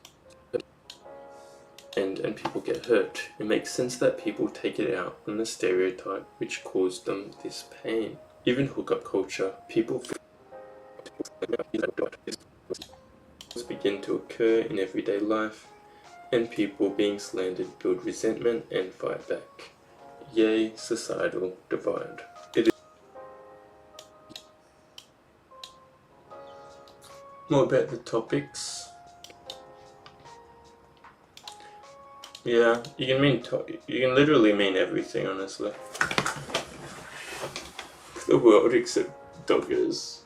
And people get hurt. It makes sense that people take it out on the stereotype which caused them this pain. Even hookup culture, people begin to occur in everyday life, and people being slandered build resentment and fight back. Yay, societal divide. It is more about the topics. Yeah, you can literally mean everything, honestly. the world except doggers.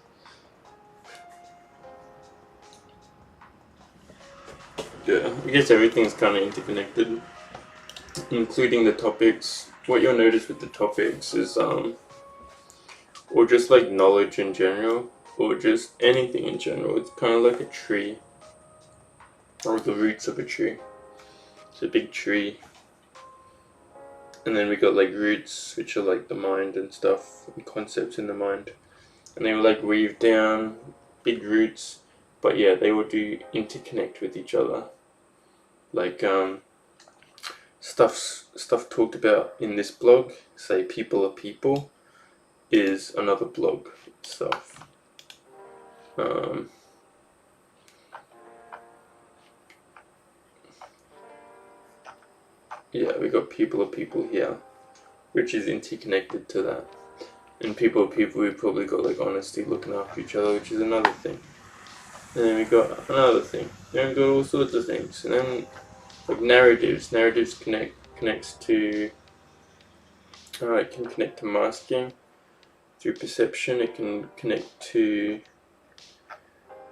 Yeah, I guess everything's kind of interconnected, including the topics. What you'll notice with the topics is, or just like knowledge in general, or just anything in general. It's kind of like a tree, or the roots of a tree. It's a big tree. And then we got like roots, which are like the mind and stuff, and concepts in the mind. And they will like weave down big roots, but yeah, they all do interconnect with each other. Like stuff talked about in this blog, say people are people, is another blog stuff. Yeah, we got people are people here, which is interconnected to that. And people are people, we probably got like honesty, looking after each other, which is another thing. And then we got another thing. Then we got all sorts of things. And then like narratives. Narratives connects to it can connect to masking through perception. It can connect to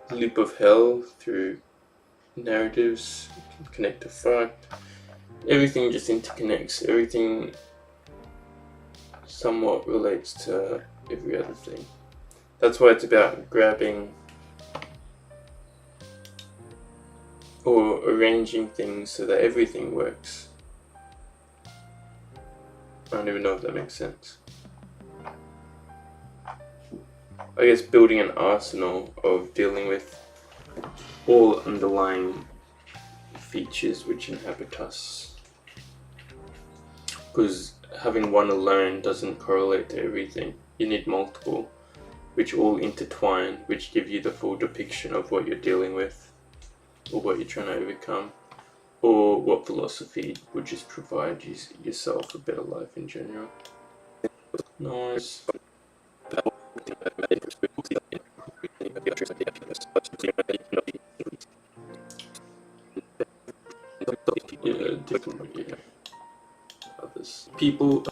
the loop of hell through narratives. It can connect to fact. Everything just interconnects. Everything somewhat relates to every other thing. That's why it's about grabbing or arranging things so that everything works. I don't even know if that makes sense. I guess building an arsenal of dealing with all underlying features which inhabit us. Because having one alone doesn't correlate to everything. You need multiple, which all intertwine, which give you the full depiction of what you're dealing with, or what you're trying to overcome, or what philosophy would just provide yourself a better life in general. Nice. Yeah, different, yeah. Others. People.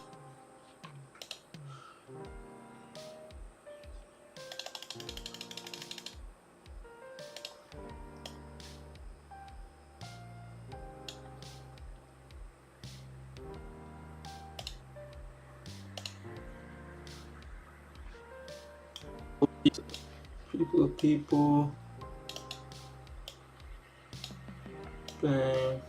People. Bang.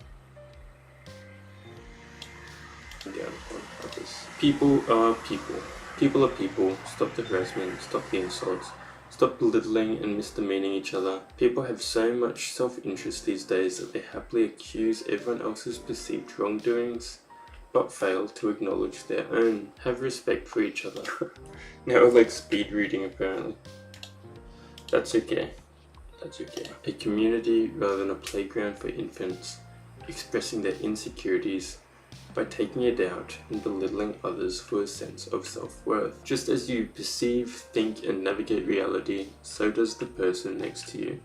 Down on others. People are people. People are people. Stop the harassment. Stop the insults. Stop belittling and misdemeaning each other. People have so much self-interest these days that they happily accuse everyone else's perceived wrongdoings, but fail to acknowledge their own. Have respect for each other. Now like speed reading apparently. That's okay. That's okay. A community rather than a playground for infants, expressing their insecurities by taking it out and belittling others for a sense of self-worth. Just as you perceive, think, and navigate reality, so does the person next to you.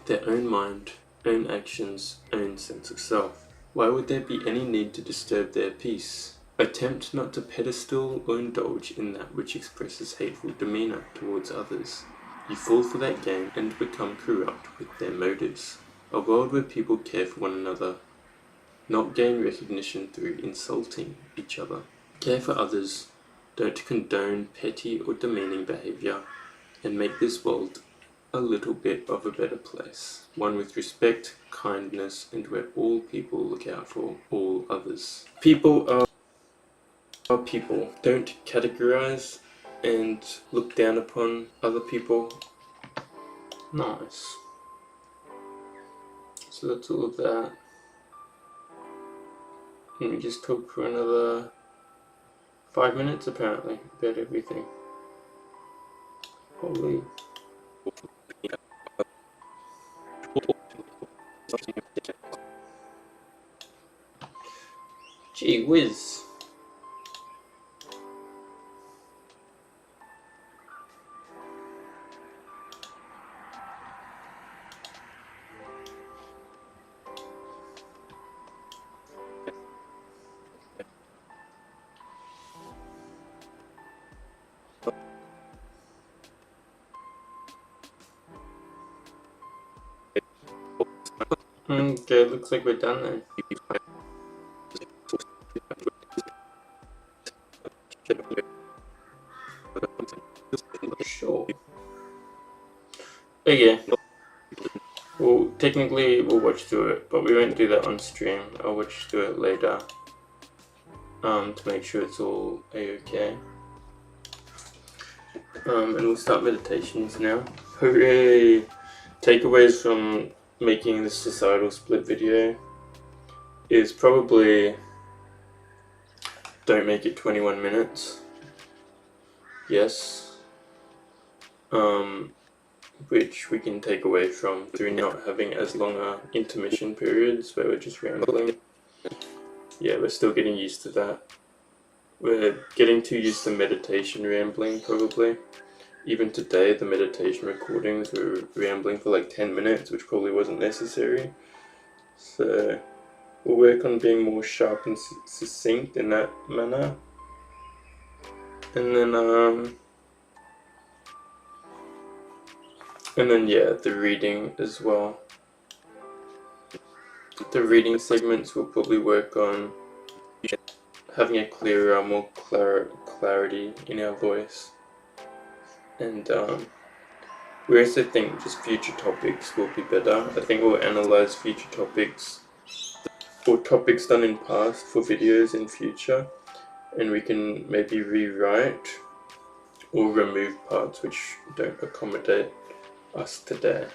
Their own mind, own actions, own sense of self. Why would there be any need to disturb their peace? Attempt not to pedestal or indulge in that which expresses hateful demeanor towards others. You fall for that game and become corrupt with their motives. A world where people care for one another, not gain recognition through insulting each other. Care for others, don't condone petty or demeaning behavior, and make this world a little bit of a better place. One with respect, kindness, and where all people look out for all others. People are people. Don't categorize and look down upon other people. Nice. So that's all of that. And we just talked for another 5 minutes apparently about everything. Holy. Gee whiz. Okay, looks like we're done then. Sure. Okay. Well, technically we'll watch through it, but we won't do that on stream. I'll watch through it later. To make sure it's all a-okay. And we'll start meditations now. Hooray! Takeaways from making the societal split video is probably don't make it 21 minutes. Yes. Which we can take away from through not having as long intermission periods where we're just rambling. Yeah, we're still getting used to that. We're getting too used to meditation rambling, probably. Even today, the meditation recordings were rambling for like 10 minutes, which probably wasn't necessary. So, we'll work on being more sharp and succinct in that manner. And then yeah, the reading as well. The reading segments will probably work on having a clearer, more clarity in our voice. And we also think just future topics will be better. I think we'll analyze future topics or topics done in past for videos in future, and we can maybe rewrite or remove parts which don't accommodate us today.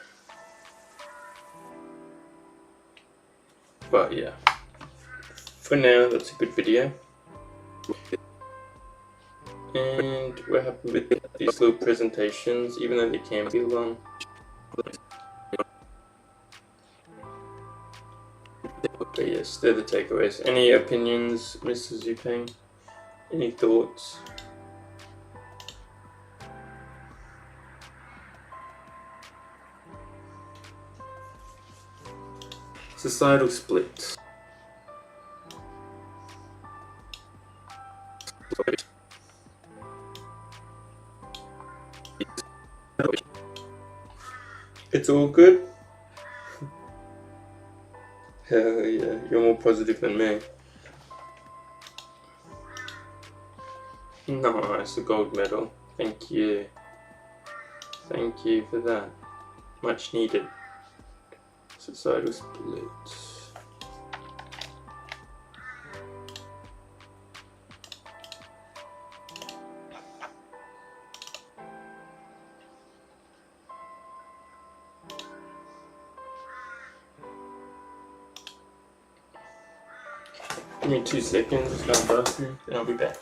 But yeah, for now that's a good video. And we're happy with these little presentations, even though they can be long. But yes, they're the takeaways. Any opinions, Mr. Zupeng? Any thoughts? Societal split. It's all good? Hell yeah, you're more positive than me. Nice, a gold medal. Thank you. Thank you for that. Much needed. Societal split. Give me 2 seconds, go to the bathroom, and I'll be back.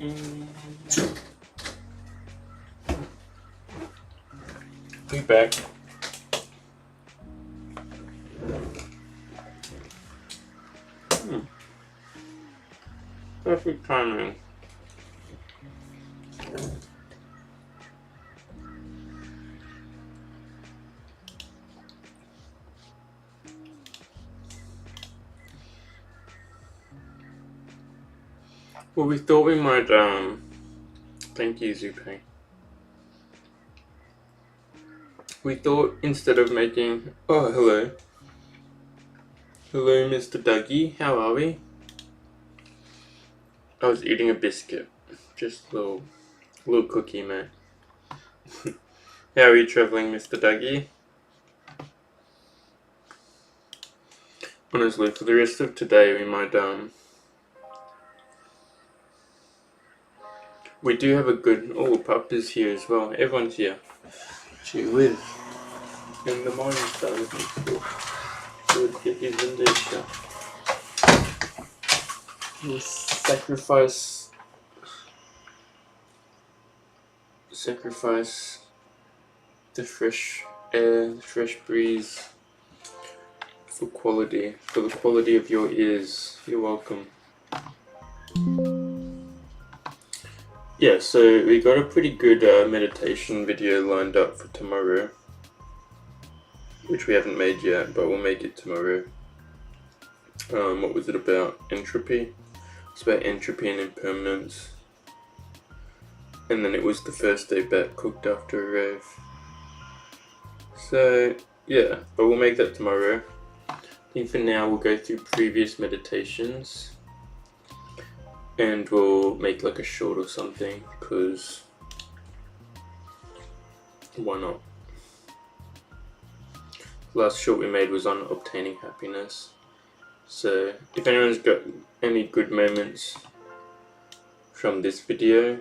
Be back. Perfect timing. Well, we thought we might, thank you, Zupang. We thought instead of making, oh, hello. Hello, Mr. Dougie, how are we? I was eating a biscuit. Just a little cookie, mate. How are you travelling, Mr. Dougie? Honestly, for the rest of today, we might, we do have a good, oh, Pup is here as well. Everyone's here. Gee whiz. In the morning started from school. Good, get his windows shut. We'll sacrifice the fresh air, the fresh breeze for the quality of your ears. You're welcome. Yeah, so we got a pretty good meditation video lined up for tomorrow, which we haven't made yet, but we'll make it tomorrow. What was it about? Entropy. It's about entropy and impermanence. And then it was the first day back cooked after a rave. So, yeah, but we'll make that tomorrow. I think for now we'll go through previous meditations. And we'll make like a short or something, because why not? The last short we made was on obtaining happiness. So, if anyone's got any good moments from this video,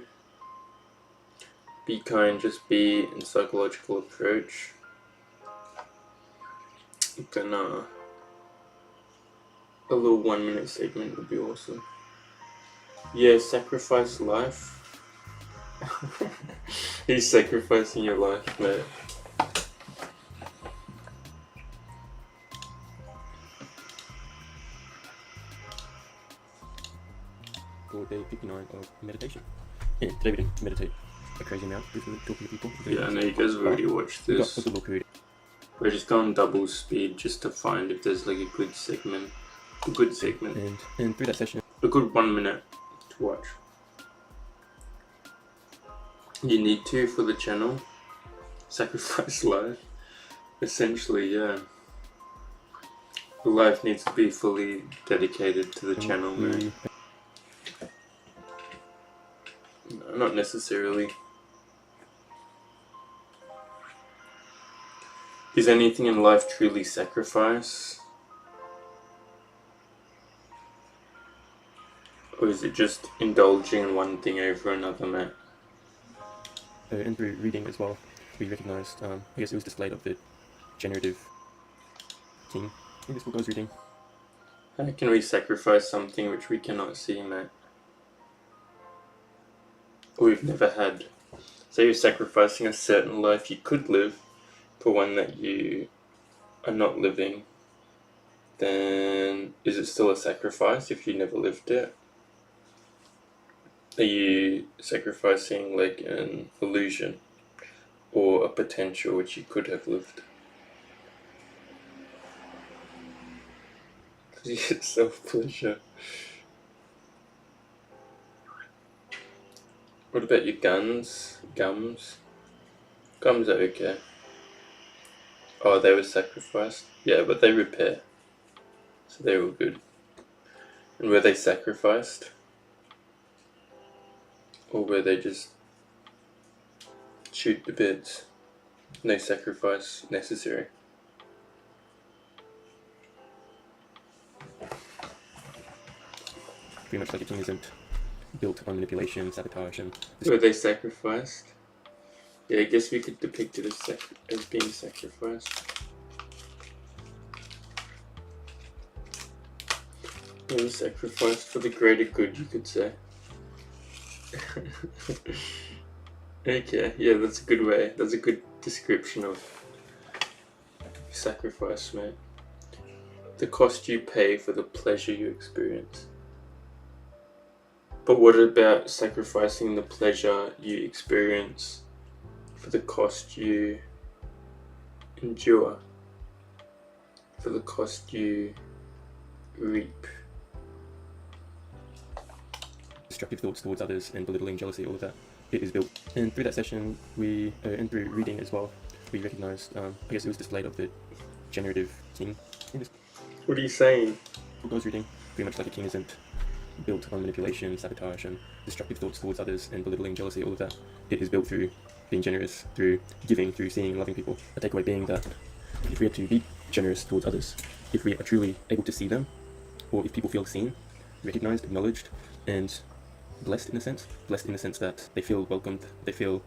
be kind, just be in psychological approach. Then a little 1 minute segment would be awesome. Yeah, sacrifice life. He's sacrificing your life, mate. For day 59 of meditation. Yeah, today we didn't meditate a crazy amount. We've been talking to people. Yeah, I know you guys have already watched this. Got a good period. We're just going double speed just to find if there's like a good segment. And through that session, A good 1 minute to watch. You need to for the channel. Sacrifice life. Essentially, yeah. The life needs to be fully dedicated to the channel, man. No, not necessarily. Is anything in life truly sacrifice? Or is it just indulging in one thing over another, man? and through reading as well, we recognized, I guess it was displayed of the generative team in this book I was reading. How can we sacrifice something which we cannot see, mate? Or we've never had. Say you're sacrificing a certain life you could live for one that you are not living, then is it still a sacrifice if you never lived it? Are you sacrificing like an illusion or a potential which you could have lived? Because you get self-pleasure. What about your gums? Gums are okay. Oh, they were sacrificed? Yeah, but they repair. So they were good. And were they sacrificed? Or were they just shoot to bits? No sacrifice necessary. Pretty much like a team isn't built on manipulation, sabotage, and... Were they sacrificed? Yeah, I guess we could depict it as being sacrificed. They were sacrificed for the greater good, you could say. Okay, yeah, that's a good way. That's a good description of sacrifice, mate. The cost you pay for the pleasure you experience. But what about sacrificing the pleasure you experience for the cost you endure? For the cost you reap? Destructive thoughts towards others and belittling, jealousy, all of that. It is built. And through that session, and through reading as well, we recognized, I guess it was displayed of the generative king. What are you saying? Book I was reading, pretty much like a king isn't built on manipulation, sabotage, and destructive thoughts towards others and belittling, jealousy, all of that. It is built through being generous, through giving, through seeing, loving people. The takeaway being that if we are to be generous towards others, if we are truly able to see them, or if people feel seen, recognized, acknowledged, and blessed in a sense that they feel welcomed, they feel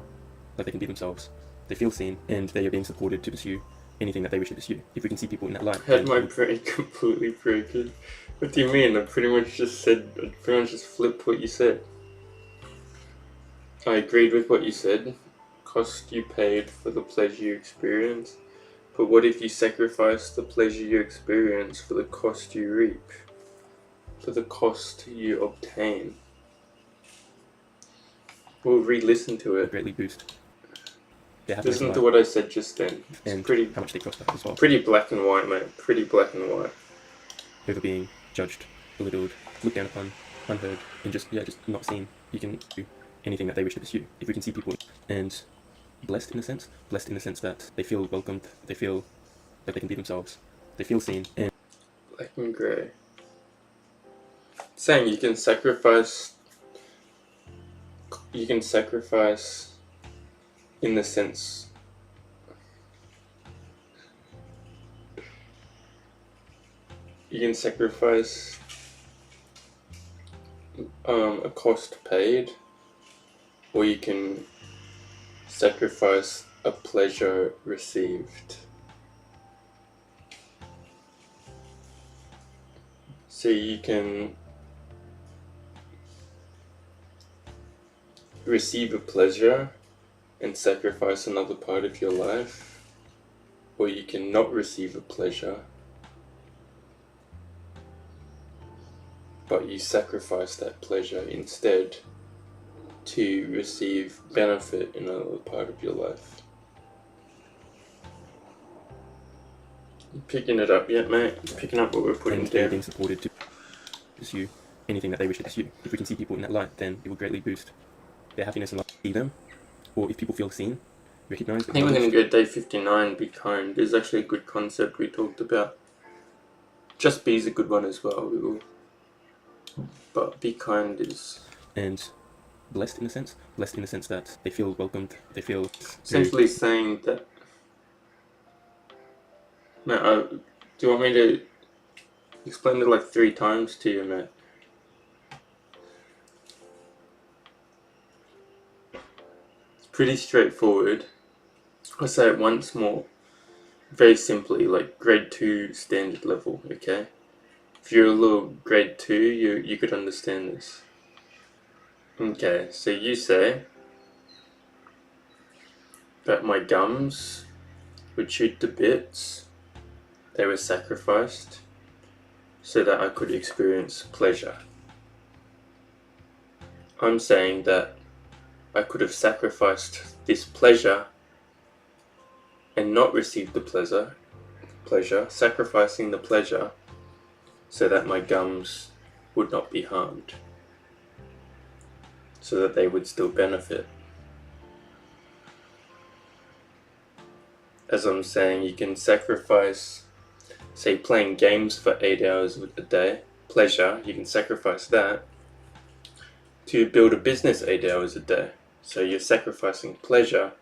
like they can be themselves, they feel seen, and they are being supported to pursue anything that they wish to pursue. If we can see people in that light, I had my brain completely broken. What do you mean? I pretty much just flipped what you said. I agreed with what you said. Cost you paid for the pleasure you experience. But what if you sacrifice the pleasure you experience for the cost you reap? For the cost you obtain? We'll re-listen to it. greatly boost their happiness Listen in to life, what I said just then. It's and pretty how much they cost us as well. pretty black and white, mate. Pretty black and white. Over being judged, belittled, looked down upon, unheard, and just not seen. You can do anything that they wish to pursue. If we can see people and blessed in a sense that they feel welcomed, they feel like they can be themselves, they feel seen, and Black and grey. Saying you can sacrifice in the sense you can sacrifice a cost paid, or you can sacrifice a pleasure received. So you can receive a pleasure and sacrifice another part of your life, or you can not receive a pleasure, but you sacrifice that pleasure instead to receive benefit in another part of your life. You picking it up yet, mate? You picking up what we're putting and they're down? being supported to pursue anything that they wish to pursue. If we can see people in that light, then it will greatly boost their happiness in life. See them, or if people feel seen, recognized, I think we're going acknowledged, to go day 59, be kind. There's actually a good concept we talked about. Just be is a good one as well. But be kind is and blessed in a sense that they feel welcomed, they feel essentially saying that. Mate, do you want me to explain it like 3 times to you, mate? It's pretty straightforward. I'll say it once more. Very simply, like grade 2 standard level, okay? If you're a little grade 2, you could understand this. Okay, so you say that my gums were chewed to bits, they were sacrificed, so that I could experience pleasure. I'm saying that I could have sacrificed this pleasure and not received the pleasure, sacrificing the pleasure so that my gums would not be harmed, so that they would still benefit. As I'm saying, you can sacrifice, say, playing games for 8 hours a day, pleasure, you can sacrifice that to build a business 8 hours a day. So you're sacrificing pleasure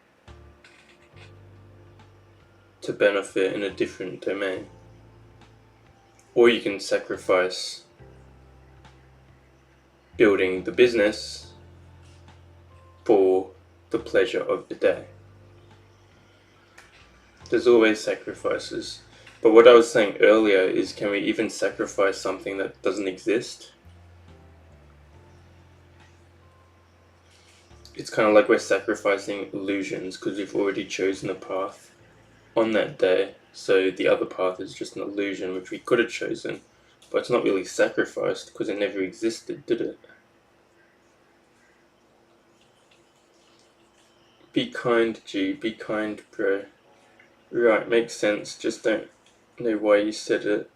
to benefit in a different domain. Or you can sacrifice building the business for the pleasure of the day. There's always sacrifices. But what I was saying earlier is, can we even sacrifice something that doesn't exist? it's kind of like we're sacrificing illusions because we've already chosen a path on that day. So the other path is just an illusion which we could have chosen, but it's not really sacrificed because it never existed, did it? Be kind, G. Be kind, bro. Right, makes sense. Just don't know why you said it.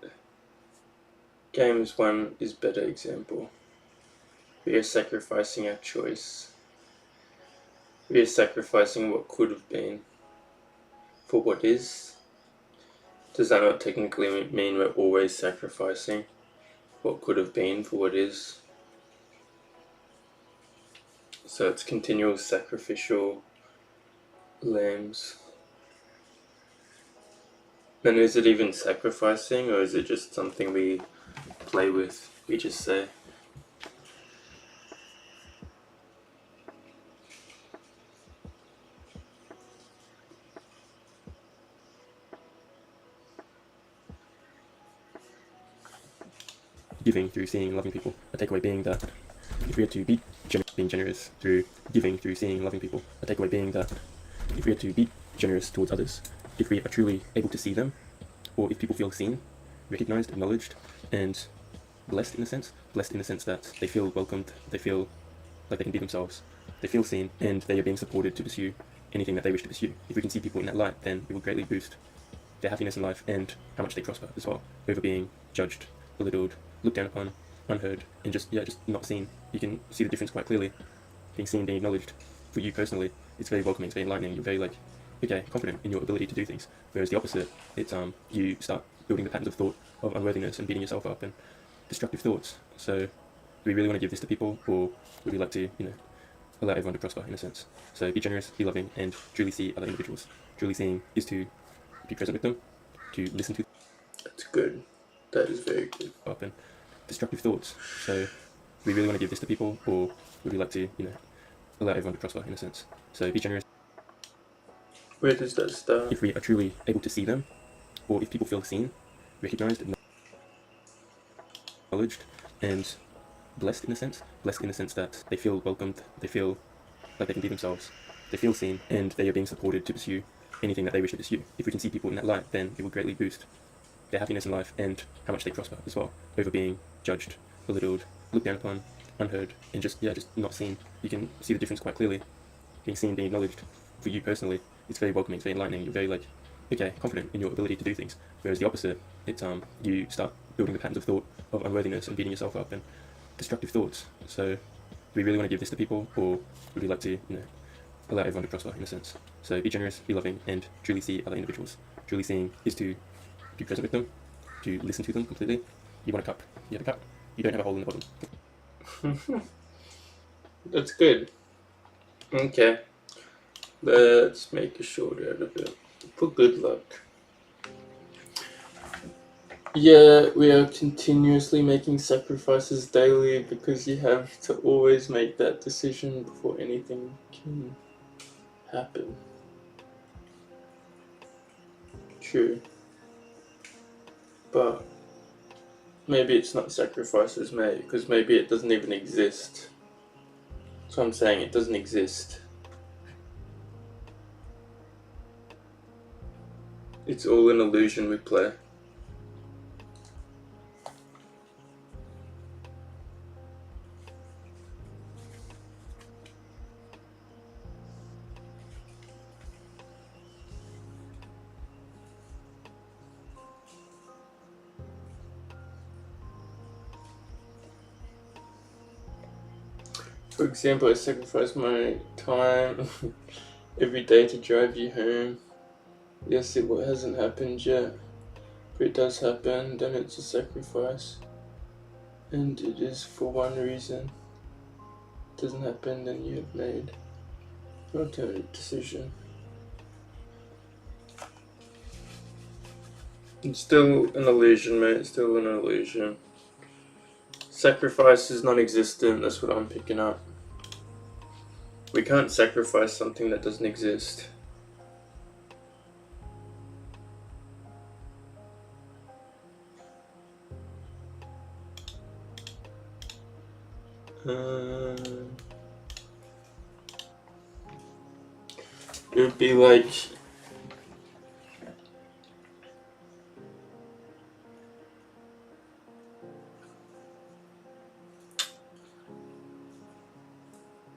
Games 1 is better example. We are sacrificing our choice. We are sacrificing what could have been for what is. Does that not technically mean we're always sacrificing what could have been for what is? So it's continual sacrificial lambs. Then is it even sacrificing, or is it just something we play with? We just say. Giving through seeing and loving people. A takeaway being that if we are to be being generous through giving through seeing and loving people. A takeaway being that if we are to be generous towards others, if we are truly able to see them, or if people feel seen, recognized, acknowledged, and blessed in a sense that they feel welcomed, they feel like they can be themselves, they feel seen, and they are being supported to pursue anything that they wish to pursue. If we can see people in that light, then it will greatly boost their happiness in life and how much they prosper as well, over being judged, belittled, looked down upon, unheard, and just not seen. You can see the difference quite clearly. Being seen, being acknowledged, for you personally, it's very welcoming, it's very enlightening. You're very confident in your ability to do things. Whereas the opposite, it's you start building the patterns of thought of unworthiness and beating yourself up and destructive thoughts. So do we really want to give this to people, or would we like to, allow everyone to prosper in a sense? So be generous, be loving, and truly see other individuals. Truly seeing is to be present with them, to listen to them. That's good. That is very good. Up and destructive thoughts. So do we really want to give this to people, or would we like to, allow everyone to prosper in a sense? So be generous. Where does that start? If we are truly able to see them, or if people feel seen, recognized, acknowledged, and blessed in a sense that they feel welcomed, they feel like they can be themselves, they feel seen, and they are being supported to pursue anything that they wish to pursue. If we can see people in that light, then it will greatly boost their happiness in life and how much they prosper as well, over being judged, belittled, looked down upon, unheard, and just not seen. You can see the difference quite clearly. Being seen, being acknowledged, for you personally, it's very welcoming, it's very enlightening. You're very confident in your ability to do things. Whereas the opposite, it's you start building the patterns of thought of unworthiness and beating yourself up and destructive thoughts. So do we really want to give this to people, or would we like to, allow everyone to prosper in a sense? So be generous, be loving, and truly see other individuals. Truly seeing is to be present with them, to listen to them completely. You want a cup, you have a cup. You don't have a hole in the bottom. That's good. Okay. Let's make a short out of it. For good luck. Yeah, we are continuously making sacrifices daily because you have to always make that decision before anything can happen. True. But maybe it's not sacrifices made, because maybe it doesn't even exist. So I'm saying it doesn't exist. It's all an illusion we play. For example, I sacrifice my time every day to drive you home. Yes, it hasn't happened yet. If it does happen, then it's a sacrifice. And it is for one reason. If it doesn't happen, then you have made an alternative decision. It's still an illusion, mate. It's still an illusion. Sacrifice is non-existent, that's what I'm picking up. We can't sacrifice something that doesn't exist. It would be like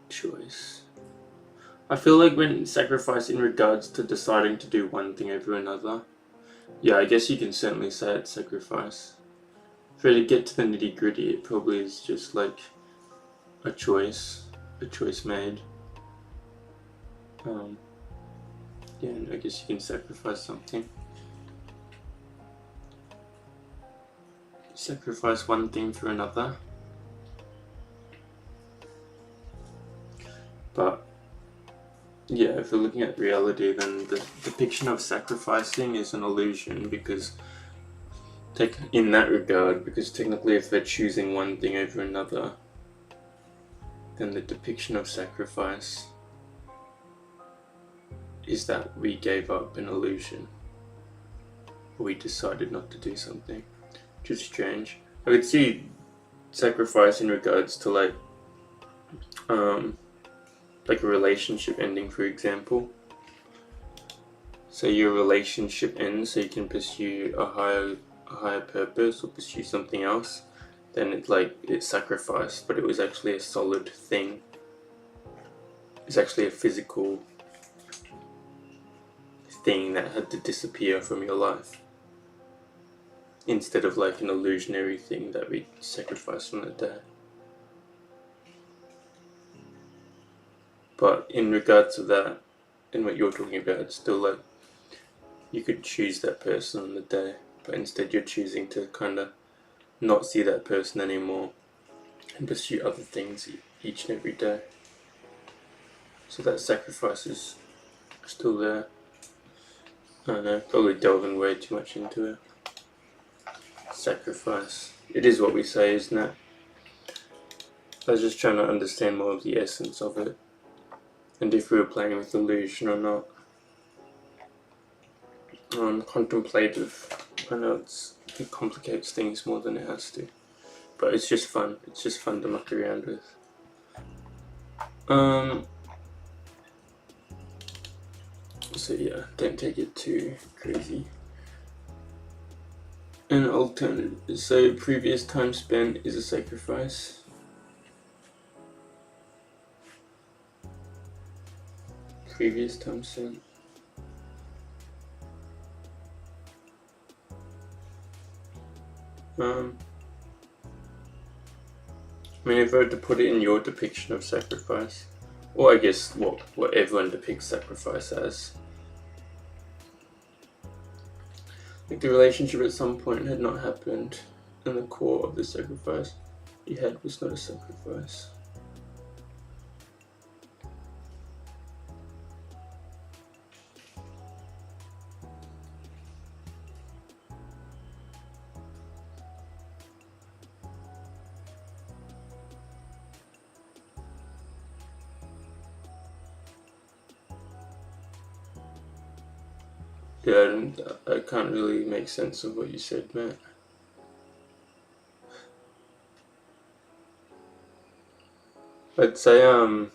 choice. I feel like when sacrifice in regards to deciding to do one thing over another, yeah, I guess you can certainly say it's sacrifice. If we get to the nitty gritty, it probably is just like a choice made. Yeah, and I guess you can sacrifice something. Sacrifice one thing for another. But yeah, if we're looking at reality, then the depiction of sacrificing is an illusion, because in that regard, because technically if they're choosing one thing over another, then the depiction of sacrifice is that we gave up an illusion. We decided not to do something. Which is strange. I could see sacrifice in regards to like a relationship ending, for example. So your relationship ends so you can pursue a higher purpose or pursue something else, then it's sacrificed, but it was actually a solid thing. It's actually a physical thing that had to disappear from your life, instead of like an illusionary thing that we sacrificed on the day. But in regards to that, and what you're talking about, it's still like you could choose that person on the day, but instead you're choosing to kind of not see that person anymore and pursue other things each and every day. So that sacrifice is still there. I don't know, probably delving way too much into it. Sacrifice. It is what we say, isn't it? I was just trying to understand more of the essence of it, and if we were playing with illusion or not. Contemplative. I know it complicates things more than it has to, but it's just fun. It's just fun to muck around with. So yeah, don't take it too crazy. An alternative. So previous time spent is a sacrifice. Previous time spent. I mean, if I were to put it in your depiction of sacrifice, or I guess what everyone depicts sacrifice as, like the relationship at some point had not happened, and the core of the sacrifice you had was not a sacrifice. Yeah, I can't really make sense of what you said, Matt. I'd say, I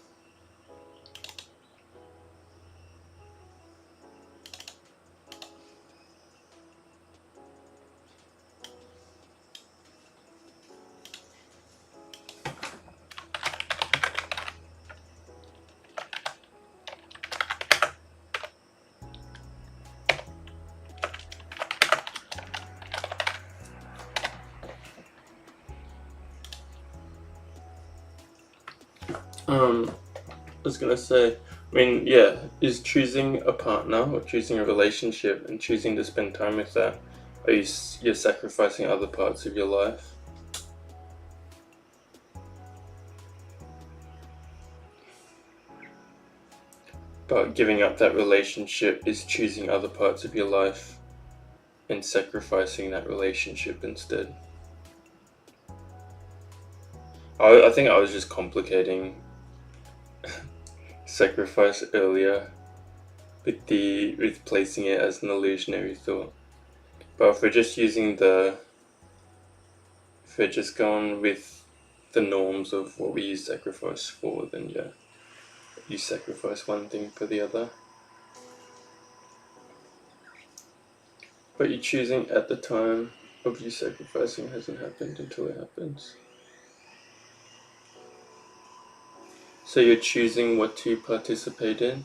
was gonna say, I mean, yeah, is choosing a partner or choosing a relationship and choosing to spend time with that, you're sacrificing other parts of your life? But giving up that relationship is choosing other parts of your life and sacrificing that relationship instead. I think I was just complicating sacrifice earlier with placing it as an illusionary thought. But if we're just going with the norms of what we use sacrifice for, then yeah, you sacrifice one thing for the other. But you're choosing at the time of you sacrificing hasn't happened until it happens. So you're choosing what to participate in.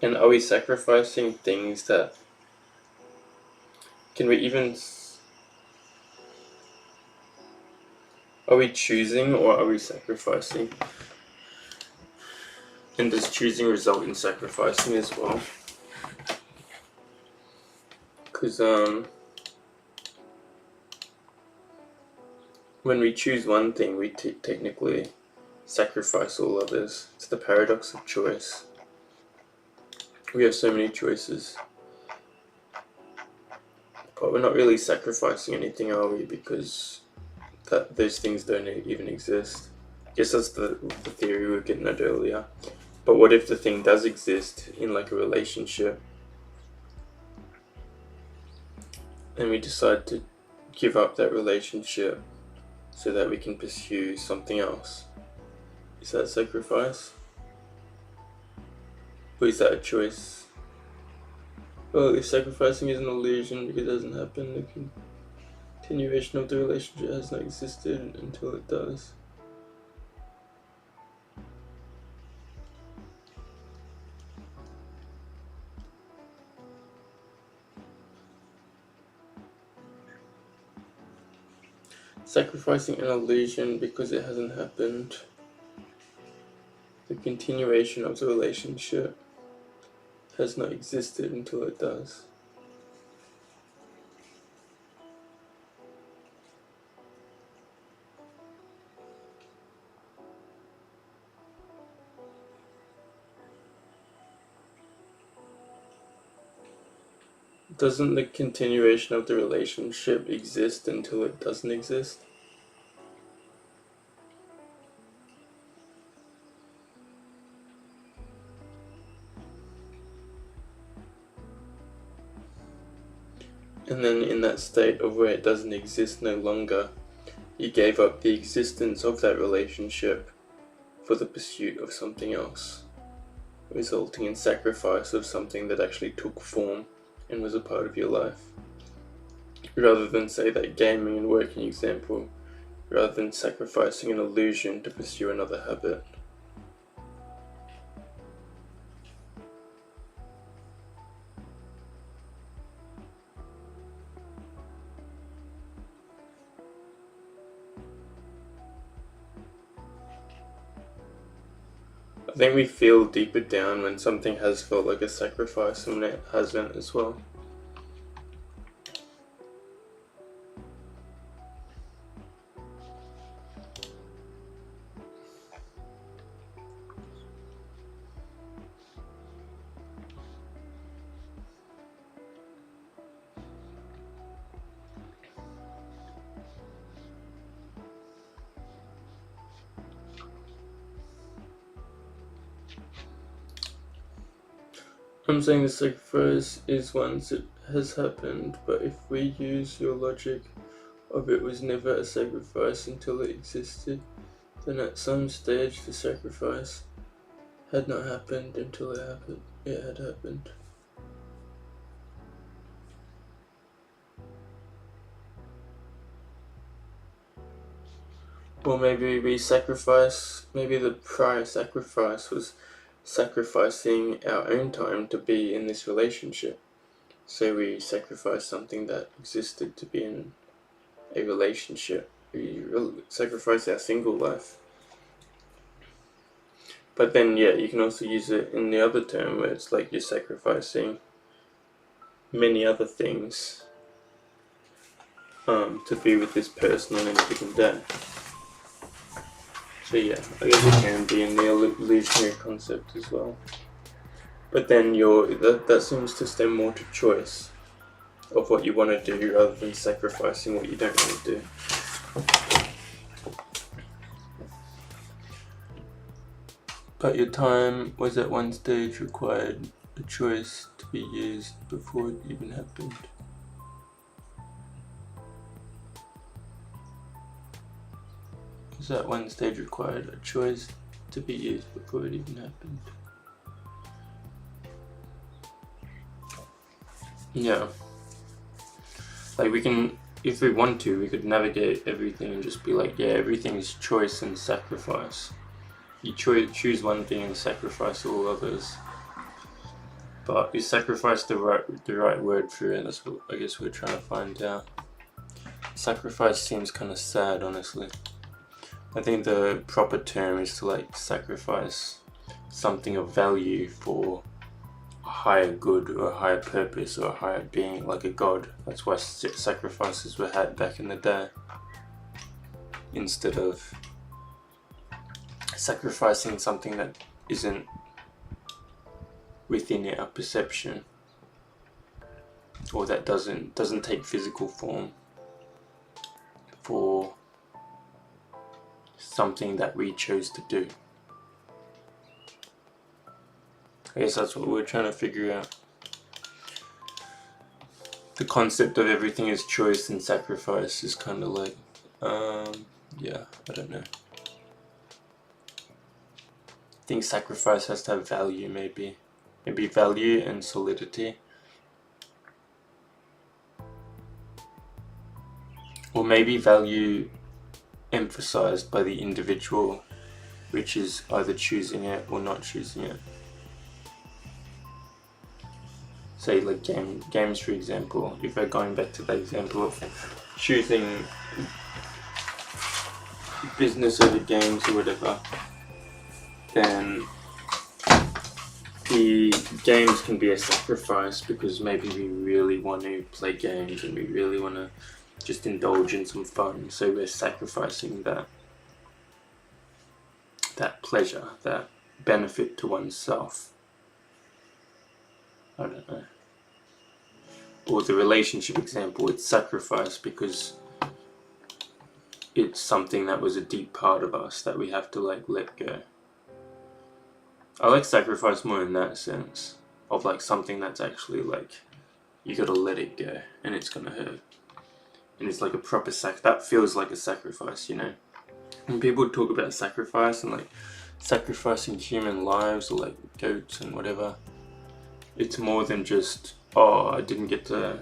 And are we sacrificing things that... Can we even... Are we choosing or are we sacrificing? And does choosing result in sacrificing as well? Because when we choose one thing, we technically sacrifice all others. It's the paradox of choice. We have so many choices, but we're not really sacrificing anything, are we? Because those things don't even exist. Guess that's the theory we were getting at earlier. But what if the thing does exist in like a relationship, and we decide to give up that relationship so that we can pursue something else? Is that sacrifice? Or is that a choice? Well, if sacrificing is an illusion because it doesn't happen, the continuation of the relationship has not existed until it does. Sacrificing an illusion because it hasn't happened. The continuation of the relationship has not existed until it does. Doesn't the continuation of the relationship exist until it doesn't exist? And then in that state of where it doesn't exist no longer, you gave up the existence of that relationship for the pursuit of something else, resulting in sacrifice of something that actually took form and was a part of your life. Rather than say that gaming and working example, rather than sacrificing an illusion to pursue another habit. I think we feel deeper down when something has felt like a sacrifice and when it hasn't as well. I'm saying the sacrifice is once it has happened, but if we use your logic of it was never a sacrifice until it existed, then at some stage the sacrifice had not happened until it had happened. Or maybe maybe the prior sacrifice was sacrificing our own time to be in this relationship. So we sacrificed something that existed to be in a relationship. We sacrificed our single life. But then, yeah, you can also use it in the other term where it's like you're sacrificing many other things to be with this person on any given day. So yeah, I guess it can be in the illusionary concept as well. But then that seems to stem more to choice of what you want to do rather than sacrificing what you don't want to do. But your time was at one stage required a choice to be used before it even happened. At one stage required a choice to be used before it even happened. Yeah. Like we can, if we want to, we could navigate everything and just be like, yeah, everything is choice and sacrifice. You choose one thing and sacrifice all others. But is sacrifice the right word for it? That's what I guess we're trying to find out. Sacrifice seems kind of sad, honestly. I think the proper term is to like sacrifice something of value for a higher good or a higher purpose or a higher being, like a god. That's why sacrifices were had back in the day, instead of sacrificing something that isn't within our perception, or that doesn't take physical form, for something that we chose to do. I guess that's what we're trying to figure out. The concept of everything is choice and sacrifice is kind of like, yeah, I don't know. I think sacrifice has to have value, maybe value and solidity. Or maybe value emphasized by the individual, which is either choosing it or not choosing it. Say like games for example, if we're going back to the example of choosing business over games or whatever, then the games can be a sacrifice because maybe we really want to play games and we really want to just indulge in some fun, so we're sacrificing that pleasure, that benefit to oneself. I don't know. Or the relationship example, it's sacrifice because it's something that was a deep part of us that we have to like let go. I like sacrifice more in that sense, of like something that's actually like, you gotta let it go and it's gonna hurt. And it's like a proper that feels like a sacrifice, you know? When people talk about sacrifice and like sacrificing human lives or like goats and whatever, it's more than just, oh, I didn't get to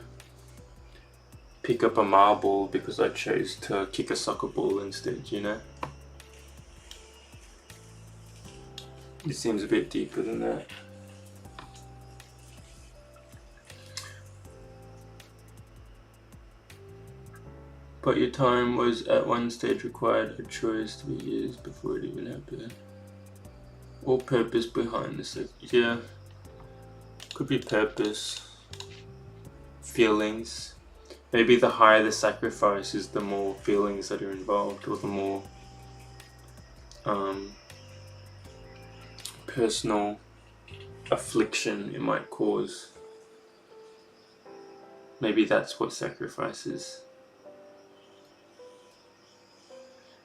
pick up a marble because I chose to kick a soccer ball instead, you know? It seems a bit deeper than that. But your time was at one stage required a choice to be used before it even happened. Or purpose behind the yeah. Could be purpose. Feelings. Maybe the higher the sacrifice is, the more feelings that are involved, or the more personal affliction it might cause. Maybe that's what sacrifice is.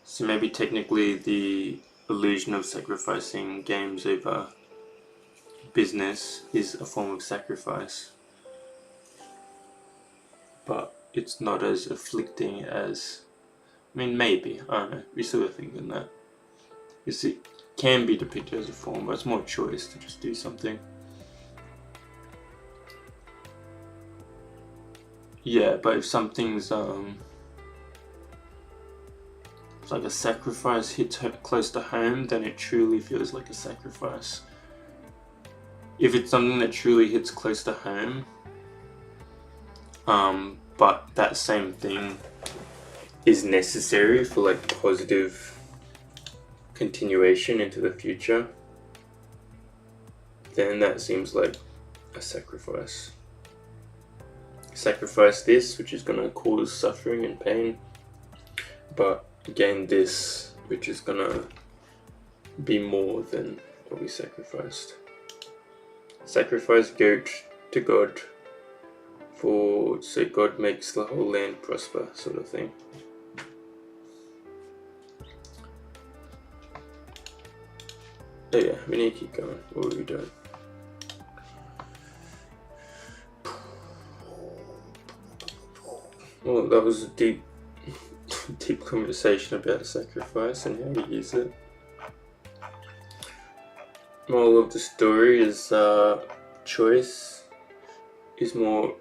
So maybe technically the illusion of sacrificing games over business is a form of sacrifice, but it's not as afflicting as, I mean, maybe, I don't know, we still are thinking that. You see, it can be depicted as a form, but it's more choice to just do something. Yeah, but if something's like a sacrifice hits close to home, then it truly feels like a sacrifice. If it's something that truly hits close to home, but that same thing is necessary for like positive continuation into the future, then that seems like a sacrifice. Sacrifice this, which is going to cause suffering and pain, but gain this, which is going to be more than what we sacrificed. Sacrifice goat to God, so God makes the whole land prosper, sort of thing. Oh yeah, we need to keep going. What are we doing? Well, that was a deep conversation about sacrifice and how we use it. Moral of the story is choice is more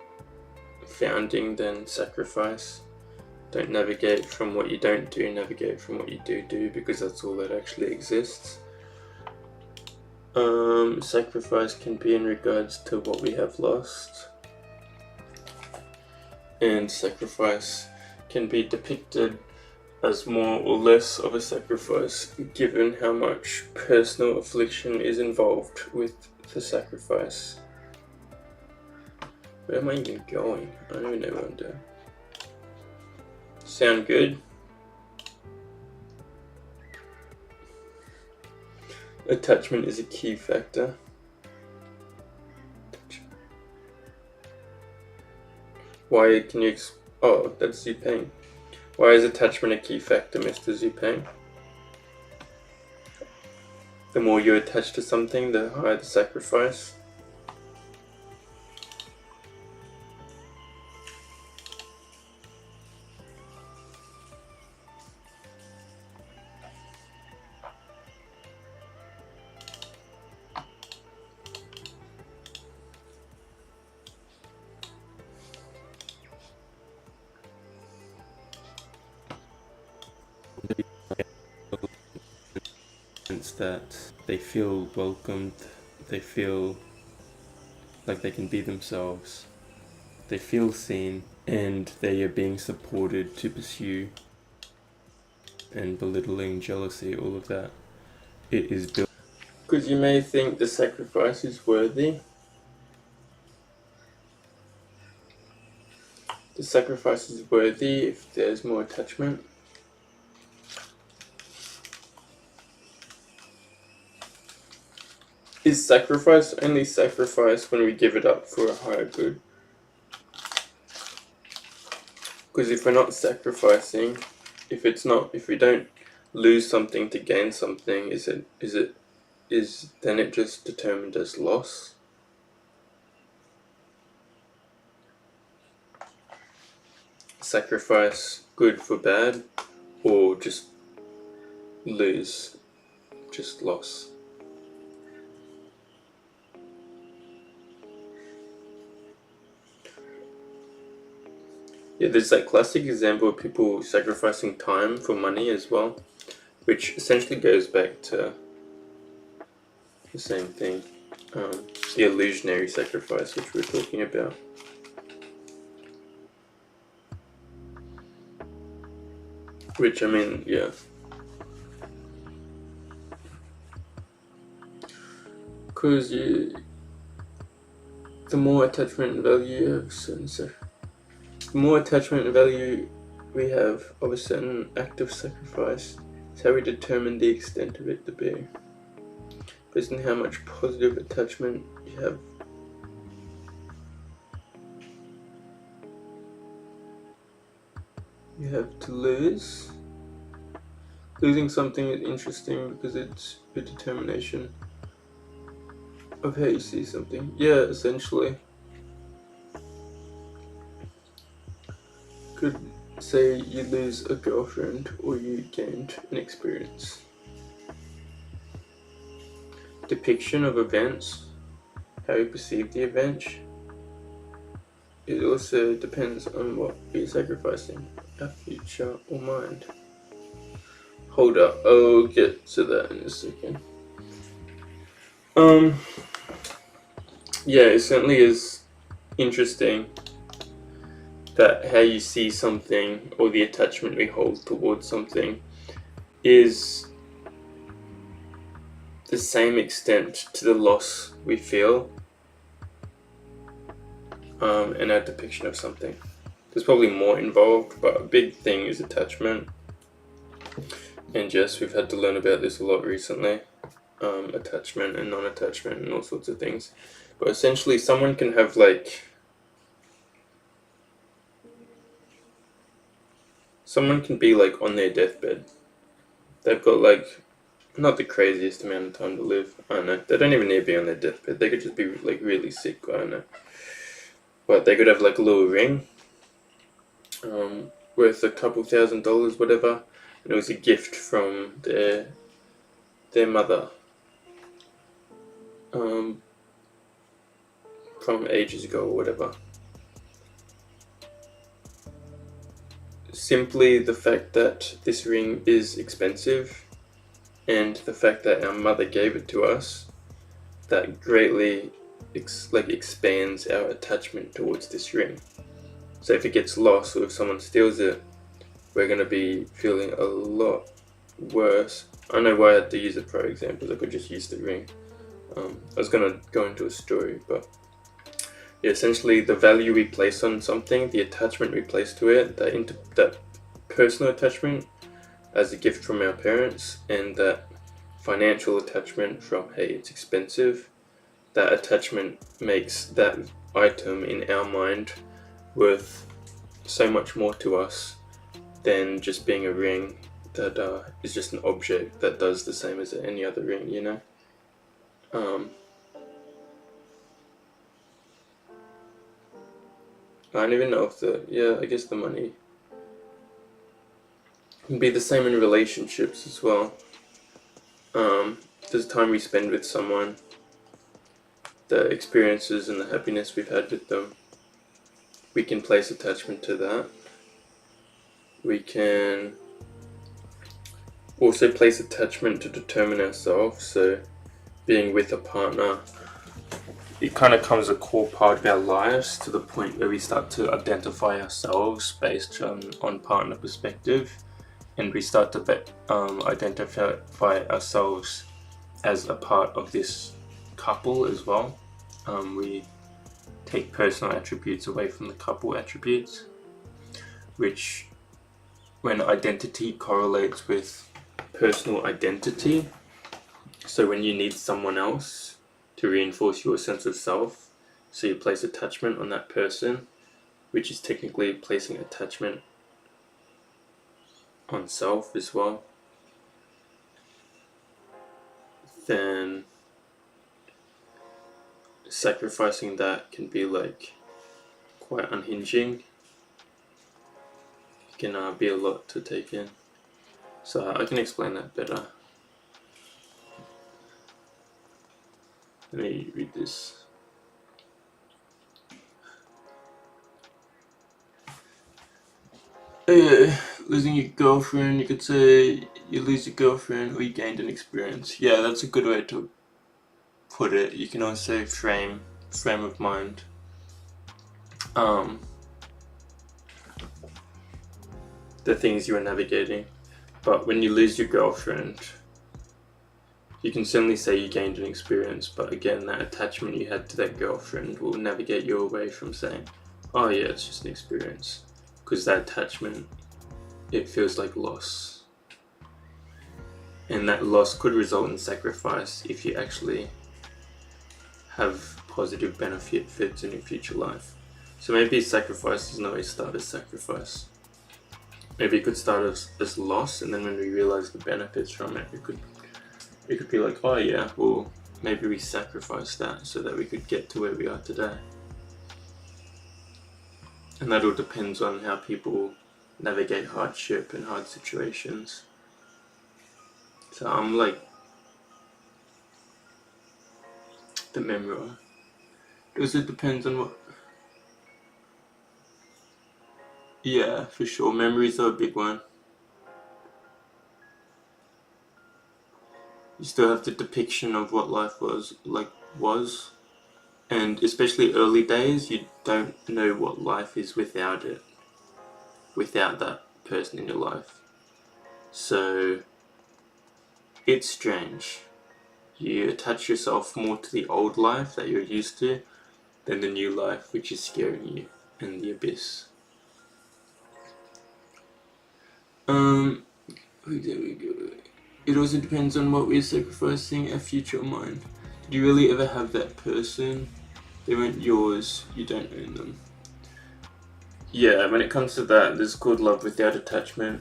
founding than sacrifice. Don't navigate from what you don't do, navigate from what you do, because that's all that actually exists. Sacrifice can be in regards to what we have lost, and sacrifice can be depicted as more or less of a sacrifice given how much personal affliction is involved with the sacrifice. Where am I even going? I don't even know what I'm doing. Sound good? Attachment is a key factor. Why can you oh, that's Zupeng. Why is attachment a key factor, Mr. Zupeng? The more you're attached to something, the higher the sacrifice. That they feel welcomed, they feel like they can be themselves, they feel seen, and they are being supported to pursue. And belittling, jealousy, all of that, it is built. Because you may think the sacrifice is worthy. The sacrifice is worthy if there's more attachment. Is sacrifice only sacrifice when we give it up for a higher good? Because if we're not sacrificing, if we don't lose something to gain something, is then it just determined as loss? Sacrifice good for bad, or just lose, just loss? Yeah, there's that classic example of people sacrificing time for money as well, which essentially goes back to the same thing, the illusionary sacrifice which we're talking about. Which, I mean, yeah. Because the more attachment value you have the more attachment value we have of a certain act of sacrifice, it's how we determine the extent of it to be. Based on how much positive attachment you have to lose. Losing something is interesting because it's a determination of how you see something. Yeah, essentially. Could say you lose a girlfriend or you gained an experience. Depiction of events, how you perceive the event, it also depends on what you're sacrificing, our future or mind. Hold up, I'll get to that in a second. Yeah, it certainly is interesting that how you see something or the attachment we hold towards something is the same extent to the loss we feel in our depiction of something. There's probably more involved, but a big thing is attachment. And yes, we've had to learn about this a lot recently. Attachment and non-attachment and all sorts of things. But essentially someone can have someone can be on their deathbed. They've got not the craziest amount of time to live. I don't know. They don't even need to be on their deathbed. They could just be really sick. I don't know. But they could have a little ring worth a couple $1,000s, whatever. And it was a gift from their mother from ages ago or whatever. simply the fact that this ring is expensive and the fact that our mother gave it to us, that greatly expands our attachment towards this ring. So if it gets lost or if someone steals it, we're going to be feeling a lot worse. I know why I had to use it for examples. I could just use the ring. I was going to go into a story, but yeah, essentially the value we place on something, the attachment we place to it, that personal attachment as a gift from our parents, and that financial attachment from, hey, it's expensive, that attachment makes that item in our mind worth so much more to us than just being a ring that is just an object that does the same as any other ring, you know? I don't even know if I guess the money can be the same in relationships as well. There's time we spend with someone, the experiences and the happiness we've had with them, we can place attachment to that. We can also place attachment to determine ourselves. So being with a partner, it kind of becomes a core part of our lives to the point where we start to identify ourselves based on partner perspective, and we start to identify ourselves as a part of this couple as well. We take personal attributes away from the couple attributes, which, when identity correlates with personal identity, so when you need someone else to reinforce your sense of self, so you place attachment on that person, which is technically placing attachment on self as well, then sacrificing that can be quite unhinging. It can be a lot to take in. So I can explain that better. Let me read this. Losing your girlfriend, you could say you lose your girlfriend or you gained an experience. Yeah, that's a good way to put it. You can also say frame of mind. The things you are navigating. But when you lose your girlfriend, you can certainly say you gained an experience, but again, that attachment you had to that girlfriend will navigate you away from saying, oh yeah, it's just an experience. Because that attachment, it feels like loss. And that loss could result in sacrifice if you actually have positive benefits in your future life. So maybe sacrifice doesn't always start as sacrifice. Maybe it could start as loss, and then when we realize the benefits from it, it could be like, oh yeah, well, maybe we sacrificed that so that we could get to where we are today. And that all depends on how people navigate hardship and hard situations. So I'm like the memory. It also depends on what. Yeah, for sure. Memories are a big one. You still have the depiction of what life was. And especially early days, you don't know what life is without it. Without that person in your life. So it's strange. You attach yourself more to the old life that you're used to than the new life, which is scaring you in the abyss. There we go. It also depends on what we're sacrificing, our future or mine. Did you really ever have that person? They weren't yours, you don't own them. Yeah, when it comes to that, there's called love without attachment.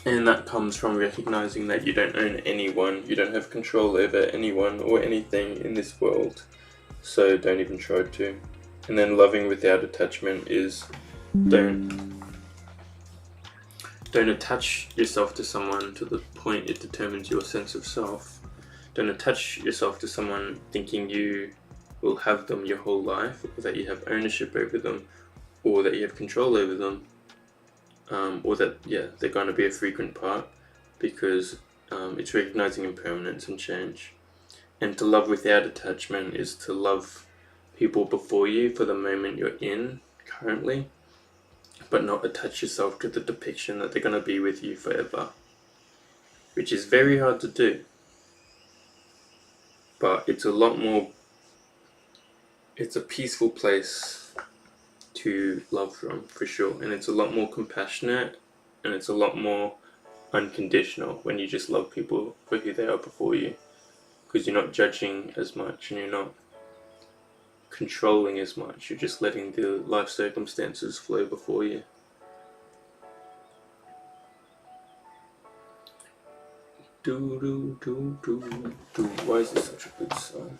And that comes from recognizing that you don't own anyone, you don't have control over anyone or anything in this world. So don't even try to. And then loving without attachment is don't attach yourself to someone to the point it determines your sense of self. Don't attach yourself to someone thinking you will have them your whole life, or that you have ownership over them, or that you have control over them. or that they're going to be a frequent part, because it's recognizing impermanence and change. And to love without attachment is to love people before you for the moment you're in currently, but not attach yourself to the depiction that they're going to be with you forever, which is very hard to do. But it's a peaceful place to love from, for sure. And it's a lot more compassionate, and it's a lot more unconditional when you just love people for who they are before you, because you're not judging as much and you're not controlling as much. You're just letting the life circumstances flow before you. Do do do do do. Why is this such a good song?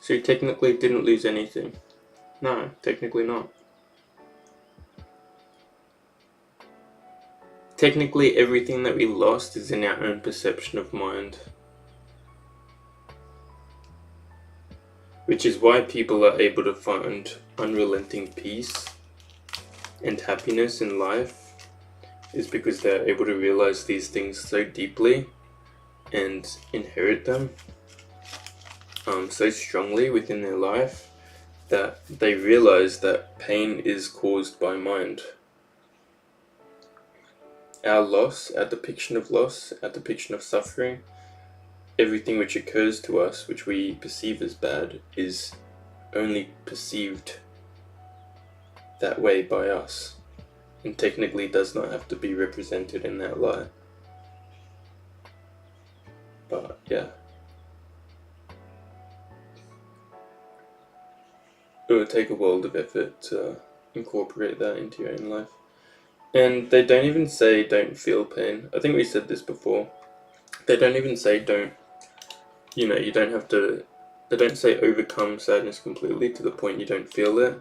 So you technically didn't lose anything. No, technically not. Technically everything that we lost is in our own perception of mind. Which is why people are able to find unrelenting peace and happiness in life, is because they're able to realize these things so deeply and inherit them so strongly within their life that they realize that pain is caused by mind. Our loss, our depiction of loss, our depiction of suffering, everything which occurs to us, which we perceive as bad, is only perceived that way by us, and technically does not have to be represented in that light. But yeah, it would take a world of effort to incorporate that into your own life. And they don't even say don't feel pain. I think we said this before. They don't even say don't, you don't have to, they don't say overcome sadness completely to the point you don't feel it.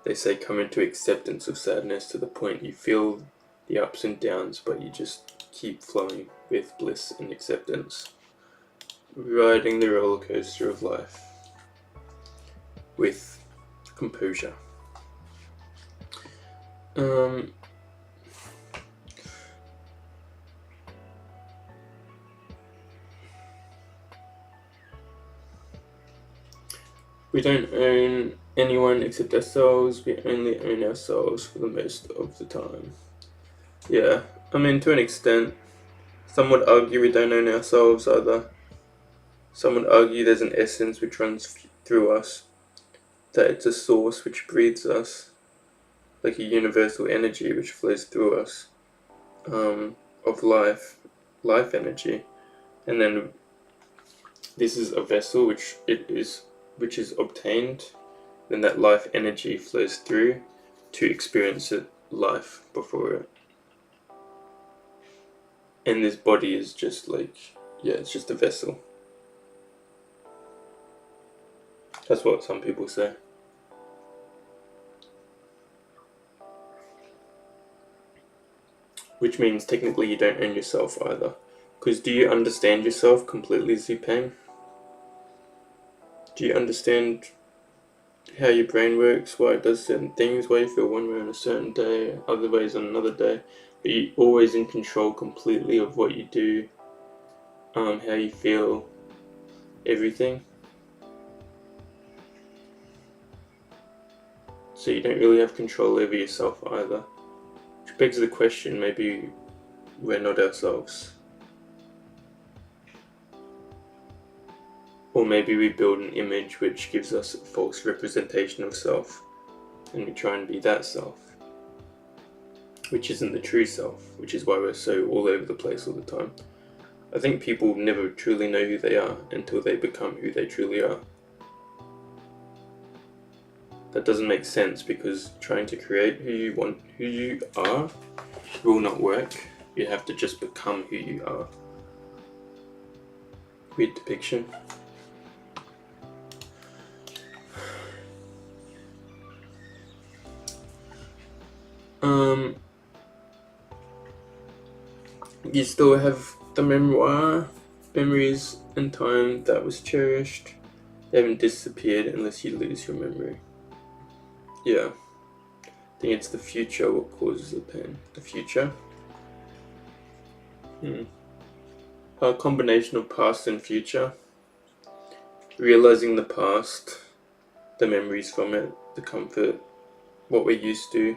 They say come into acceptance of sadness to the point you feel the ups and downs, but you just keep flowing with bliss and acceptance. Riding the roller coaster of life with composure. We don't own anyone except ourselves. We only own ourselves for the most of the time. Yeah, I mean, to an extent. Some would argue we don't own ourselves either. Some would argue there's an essence which runs through us, that it's a source which breathes us, like a universal energy which flows through us, of life energy. And then this is a vessel which is obtained, then that life energy flows through to experience life before it. And this body is just it's just a vessel. That's what some people say. Which means technically you don't own yourself either. Because do you understand yourself completely, Zupang? Do you understand how your brain works, why it does certain things, why you feel one way on a certain day, other ways on another day? Are you always in control completely of what you do, how you feel, everything? So you don't really have control over yourself either. Which begs the question, maybe we're not ourselves. Or maybe we build an image which gives us a false representation of self, and we try and be that self, which isn't the true self, which is why we're so all over the place all the time. I think people never truly know who they are until they become who they truly are. That doesn't make sense, because trying to create who you are will not work. You have to just become who you are. Weird depiction. You still have the memoir Memories and time that was cherished, they haven't disappeared unless you lose your memory. Yeah. I think it's the future what causes the pain. The future? A combination of past and future. Realizing the past, the memories from it, the comfort, what we're used to,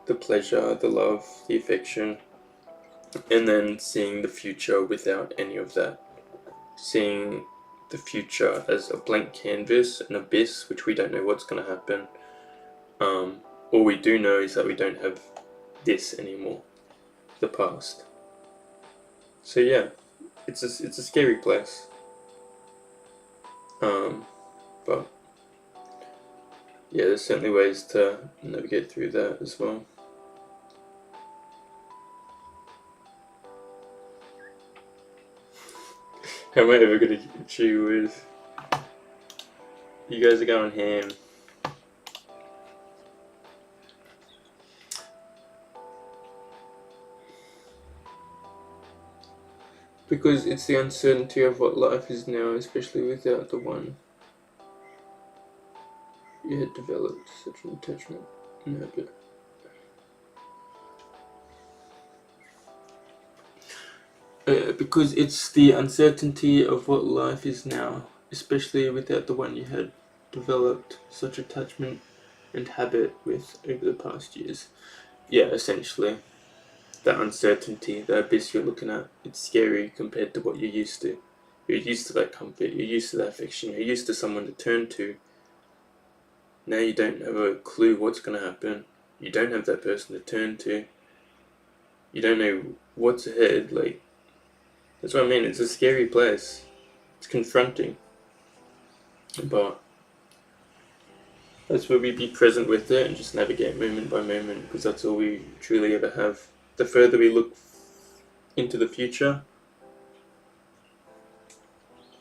the pleasure, the love, the affection, and then seeing the future without any of that. Seeing the future as a blank canvas, an abyss, which we don't know what's going to happen. All we do know is that we don't have this anymore, the past. So yeah, it's a scary place. But yeah, there's certainly ways to navigate through that as well. How am I ever gonna get you with? You guys are going ham. Because it's the uncertainty of what life is now, especially without the one you had developed such an attachment and habit. Because it's the uncertainty of what life is now, especially without the one you had developed such attachment and habit with over the past years. Yeah, essentially. That uncertainty, the abyss you're looking at, it's scary compared to what you're used to. You're used to that comfort, you're used to that affection, you're used to someone to turn to. Now you don't have a clue what's going to happen. You don't have that person to turn to. You don't know what's ahead. Like, that's what I mean. It's a scary place. It's confronting. But that's where we be present with it and just navigate moment by moment, because that's all we truly ever have. The further we look into the future,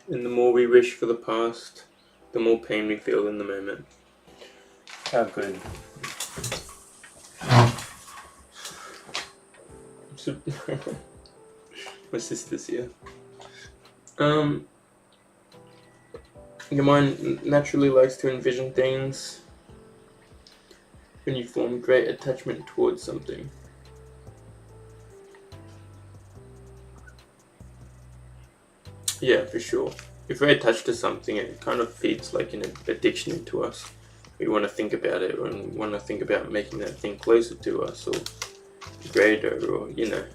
and the more we wish for the past, the more pain we feel in the moment. How good. My sister's here. Your mind naturally likes to envision things when you form great attachment towards something. Yeah, for sure. If we're attached to something, it kind of feeds like an addiction into us. We want to think about it, and we want to think about making that thing closer to us, or greater, or, you know.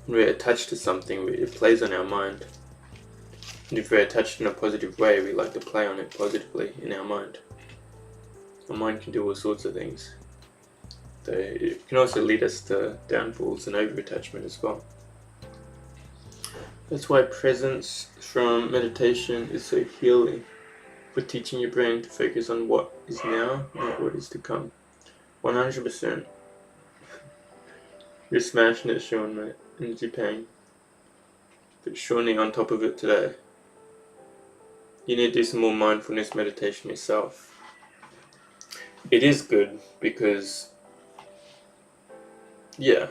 When we're attached to something, it plays on our mind. And if we're attached in a positive way, we like to play on it positively in our mind. Our mind can do all sorts of things. So it can also lead us to downfalls and over-attachment as well. That's why presence from meditation is so healing, for teaching your brain to focus on what is now, not what is to come. 100%. You're smashing it, Sean, mate. Energy pain. But Shawnee on top of it today. You need to do some more mindfulness meditation yourself. It is good because, yeah,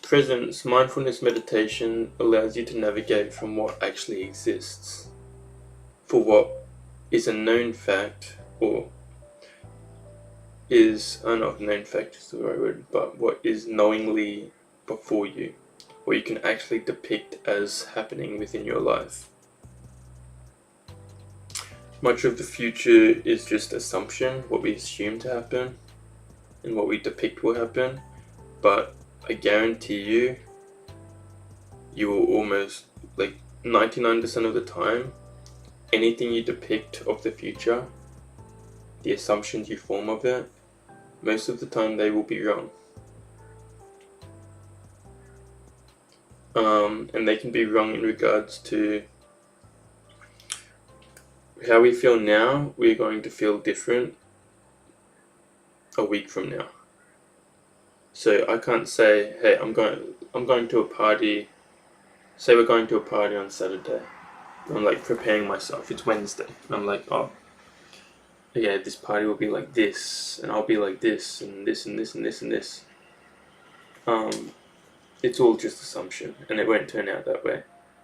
presence, mindfulness meditation allows you to navigate from what actually exists for what is a known fact, or is, I don't know if known fact is the right word, but what is knowingly before you, what you can actually depict as happening within your life. Much of the future is just assumption, what we assume to happen and what we depict will happen, but I guarantee you will almost, like 99% of the time, anything you depict of the future, the assumptions you form of it, most of the time they will be wrong. And they can be wrong in regards to how we feel now. We're going to feel different a week from now. So I can't say, hey, I'm going to a party. Say we're going to a party on Saturday. I'm like preparing myself. It's Wednesday. And I'm like, oh, yeah, this party will be like this, and I'll be like this, and this, and this, and this, and this. it's all just assumption, and it won't turn out that way.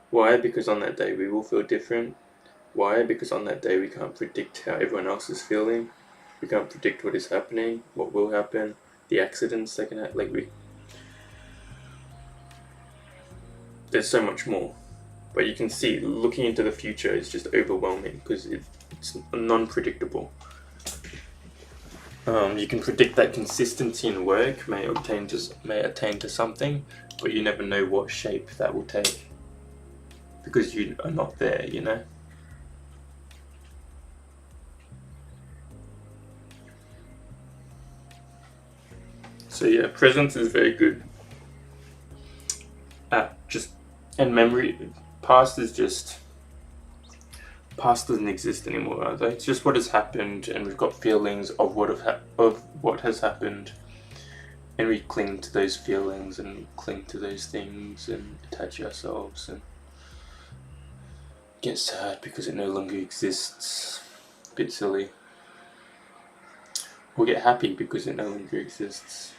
Why? Because on that day we will feel different. Why? Because on that day we can't predict how everyone else is feeling. We can't predict what is happening, what will happen, the accidents that can happen. There's so much more. But you can see, looking into the future is just overwhelming because it's non-predictable. You can predict that consistency in work may attain to something, but you never know what shape that will take because you are not there, you know? So yeah, presence is very good at and memory. Past doesn't exist anymore, either. It's just what has happened, and we've got feelings of what has happened, and we cling to those feelings and cling to those things and attach ourselves and get sad because it no longer exists. A bit silly. Or get happy because it no longer exists.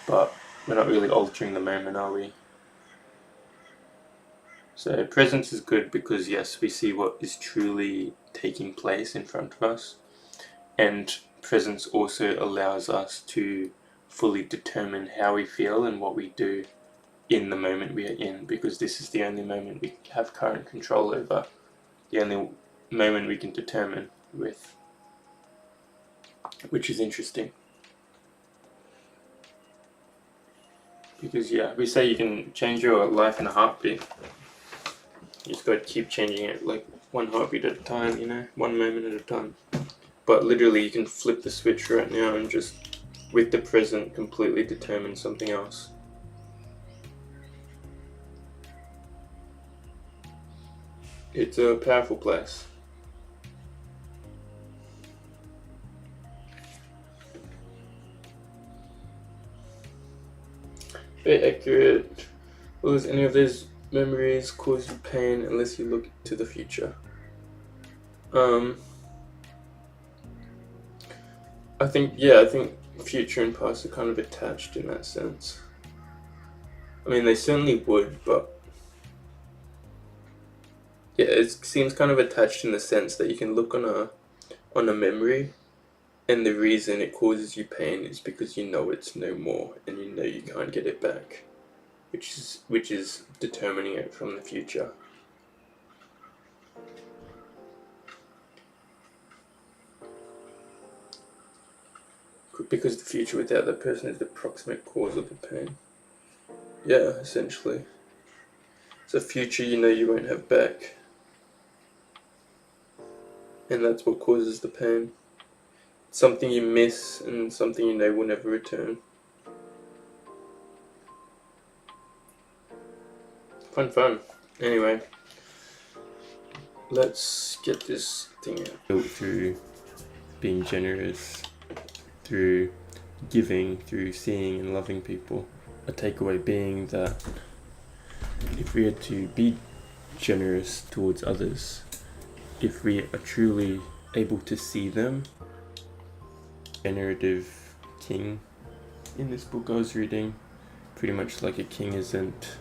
But we're not really altering the moment, are we? So presence is good because yes, we see what is truly taking place in front of us, and presence also allows us to fully determine how we feel and what we do in the moment we are in, because this is the only moment we have current control over, the only moment we can determine with, which is interesting. Because yeah, we say you can change your life in a heartbeat. You just got to keep changing it, like one heartbeat at a time, you know, one moment at a time. But literally, you can flip the switch right now and just, with the present, completely determine something else. It's a powerful place. Very accurate. Will any of those memories cause you pain unless you look to the future? I think future and past are kind of attached in that sense. I mean, they certainly would, but yeah, it seems kind of attached in the sense that you can look on a memory, and the reason it causes you pain is because you know it's no more, and you know you can't get it back, which is determining it from the future. Because the future without that person is the proximate cause of the pain. Yeah, essentially. It's a future you know you won't have back. And that's what causes the pain. It's something you miss and something you know will never return. Fun. Anyway, let's get this thing out. Built through being generous, through giving, through seeing and loving people. A takeaway being that if we are to be generous towards others, if we are truly able to see them, generative king in this book I was reading, pretty much like a king isn't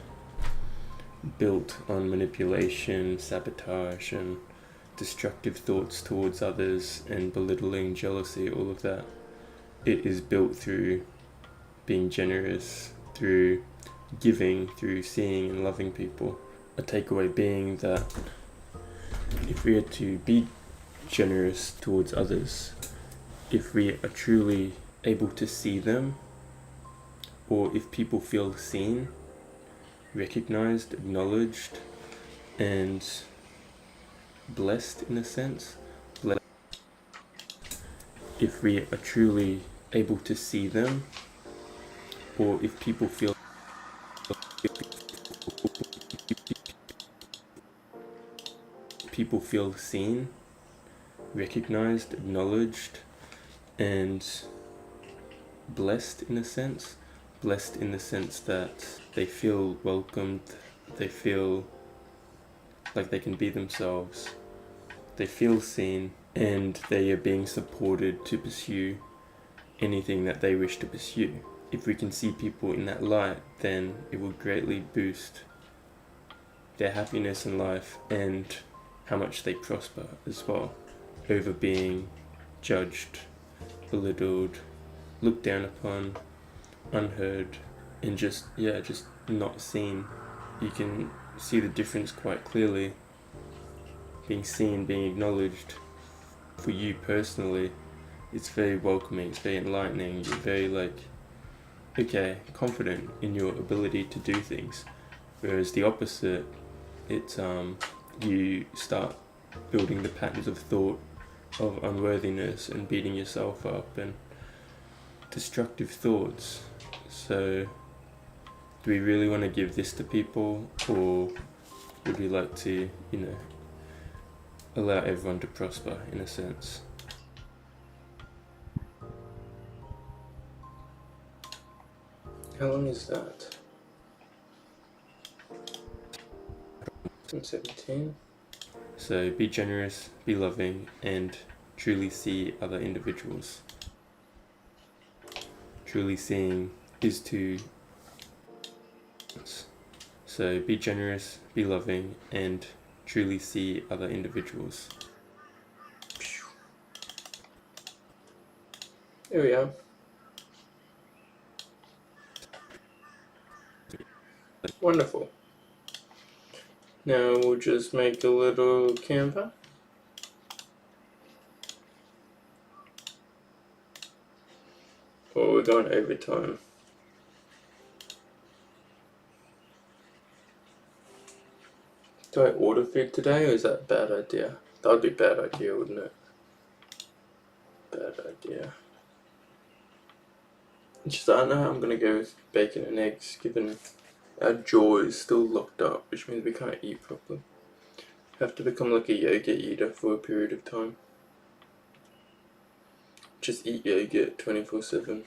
built on manipulation, sabotage and destructive thoughts towards others and belittling, jealousy, all of that. It is built through being generous, through giving, through seeing and loving people. A takeaway being that if we are to be generous towards others, if we are truly able to see them, or if people feel seen, recognized, acknowledged, and blessed in a sense, if we are truly able to see them, or if people feel seen, recognized, acknowledged, and blessed in a sense. Blessed in the sense that they feel welcomed, they feel like they can be themselves, they feel seen, and they are being supported to pursue anything that they wish to pursue. if we can see people in that light, then it will greatly boost their happiness in life and how much they prosper as well, over being judged, belittled, looked down upon, unheard, and just not seen. You can see the difference quite clearly. Being seen, being acknowledged, for you personally, it's very welcoming, it's very enlightening, you're very confident in your ability to do things. Whereas the opposite, it's you start building the patterns of thought of unworthiness and beating yourself up and destructive thoughts. So do we really want to give this to people, or would we like to, allow everyone to prosper in a sense? How long is that? 17. So be generous, be loving, and truly see other individuals. Truly seeing is to... So be generous, be loving, and truly see other individuals. There we are. Wonderful. Now we'll just make a little Canva. Oh, we're going overtime. Do I order food today, or is that a bad idea? That would be a bad idea, wouldn't it? Bad idea. Just, I don't know how I'm gonna go with bacon and eggs, given our jaw is still locked up, which means we can't eat properly. Have to become like a yogurt eater for a period of time. Just eat yogurt 24/7.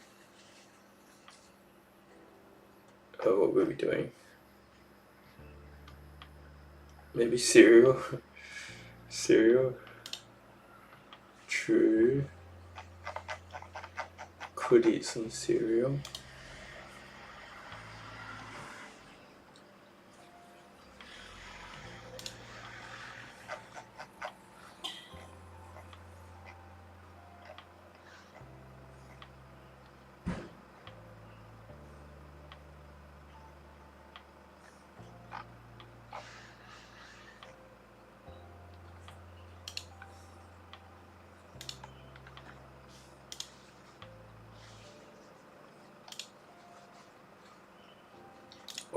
Oh, what were we doing? Maybe cereal? Cereal? True. Could eat some cereal.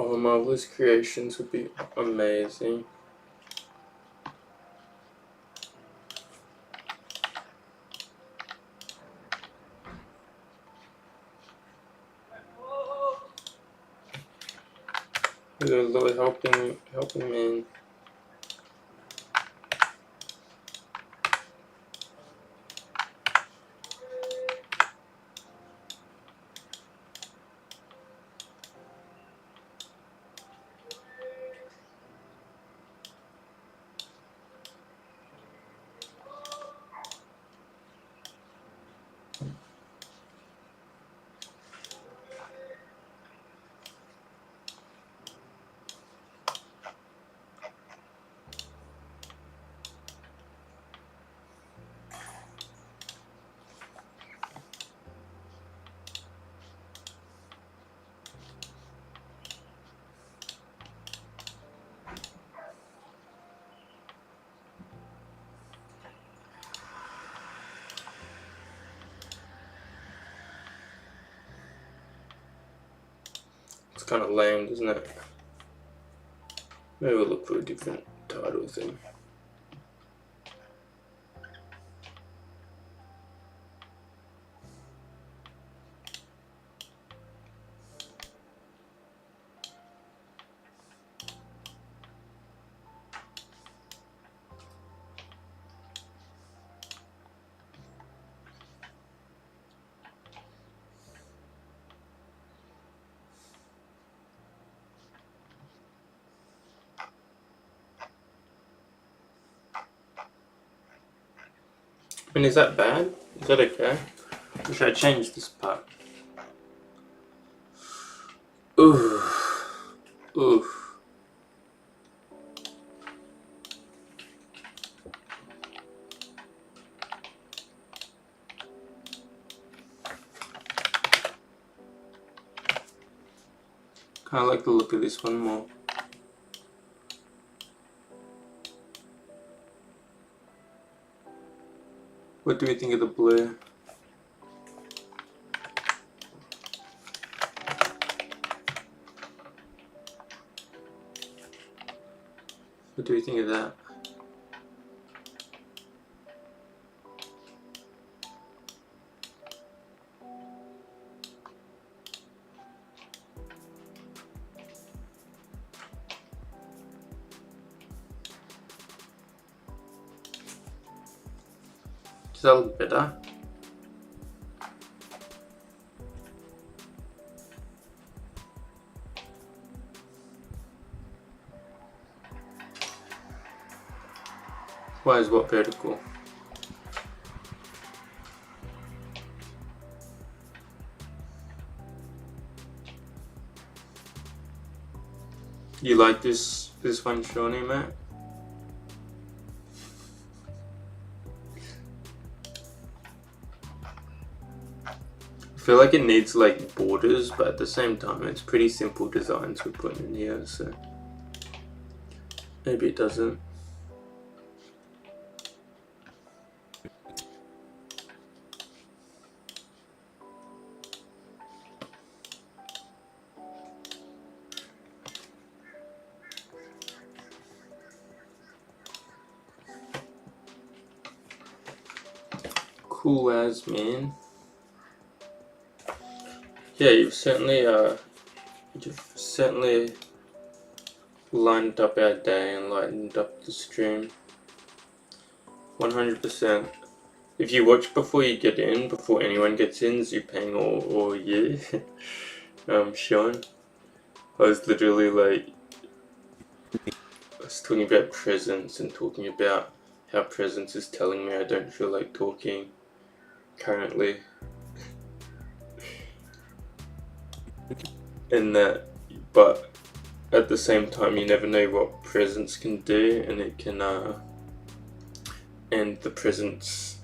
Oh, Marvelous Creations would be amazing. The Lord helping me. It's kind of lame, isn't it? Maybe we'll look for a different title thing. And is that bad? Is that okay? Or should I change this part? Kind of like the look of this one more. What do we think of the blue? What do we think of that? Does that look better? Why is what vertical? You like this one, Shawnee, Matt? I feel like it needs like borders, but at the same time it's pretty simple designs we're putting in here, so maybe it doesn't. Cool as, man. Yeah, you've certainly lined up our day and lightened up the stream. 100%. If you watch before you get in, before anyone gets in, Zupeng or you, Sean, I was literally like, I was talking about presence and talking about how presence is telling me I don't feel like talking currently. And that, but at the same time, you never know what presence can do, and it can, and the presence,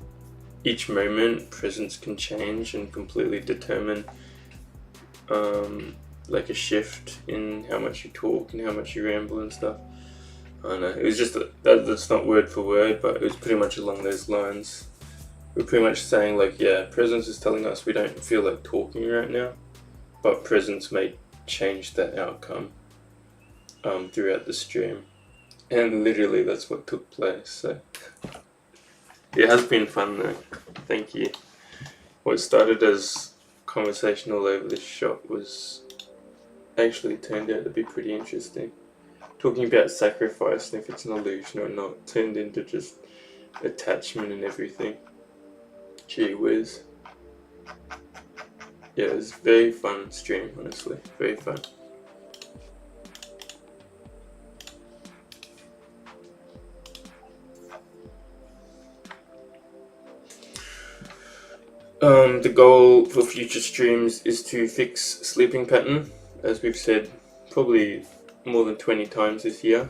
each moment, presence can change and completely determine, like a shift in how much you talk and how much you ramble and stuff. I don't know, it was just, that's not word for word, but it was pretty much along those lines. We're pretty much saying like, yeah, presence is telling us we don't feel like talking right now, but presence may change that outcome throughout the stream. And literally that's what took place, so it has been fun though. Thank you. What started as conversation all over the shop was actually turned out to be pretty interesting. Talking about sacrifice and if it's an illusion or not turned into just attachment and everything. Gee whiz. Yeah, it was a very fun stream, honestly. Very fun. The goal for future streams is to fix sleeping pattern, as we've said probably more than 20 times this year.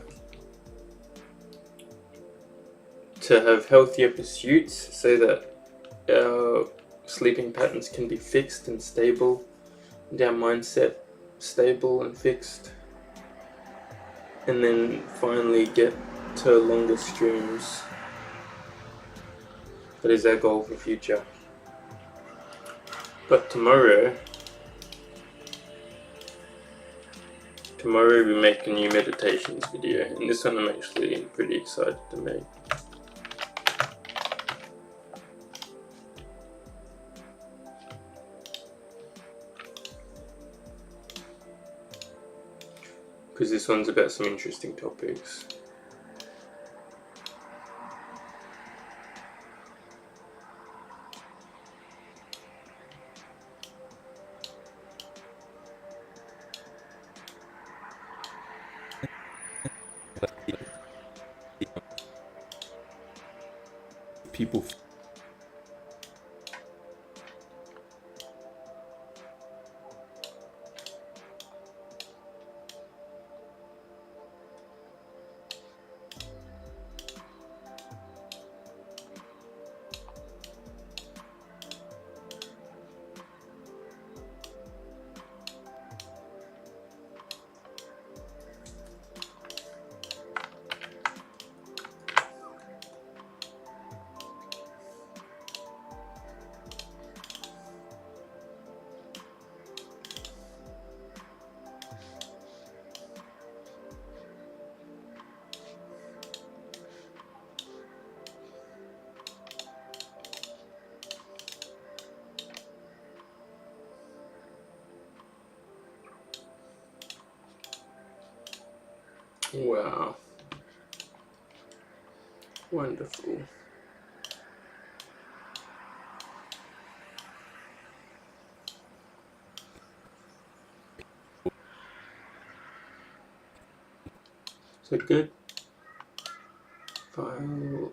To have healthier pursuits so that our sleeping patterns can be fixed and stable, and our mindset stable and fixed, and then finally get to longer streams. That is our goal for future. But tomorrow we make a new meditations video, and this one I'm actually pretty excited to make. Because this one's about some interesting topics. People Wow. Wonderful. Is that good? File.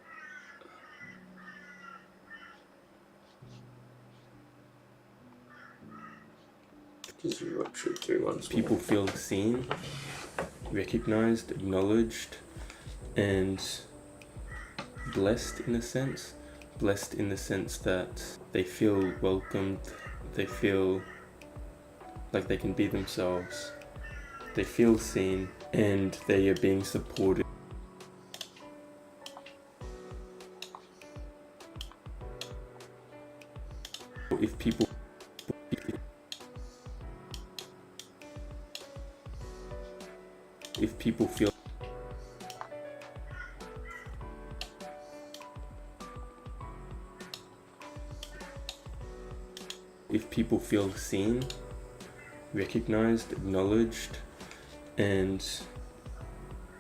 Just watch it through once more. People feel seen, recognized, acknowledged, and blessed in a sense. Blessed in the sense that they feel welcomed, they feel like they can be themselves, they feel seen, and they are being supported. If people feel seen, recognized, acknowledged, and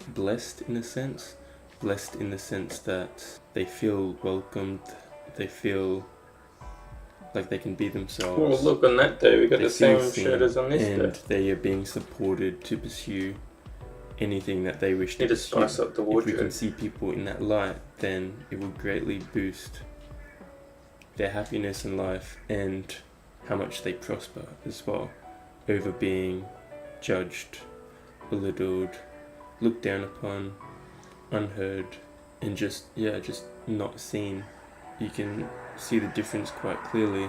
blessed in a sense. Blessed in the sense that they feel welcomed, they feel like they can be themselves. Well, look, on that day we got They the same feel seen, shirt as on this and day. they are being supported to pursue anything that they wish to Need to pursue. spice up the If we wardrobe. can see people in that light, then it will greatly boost their happiness in life and how much they prosper as well, over being judged, belittled, looked down upon, unheard, and just not seen. You can see the difference quite clearly.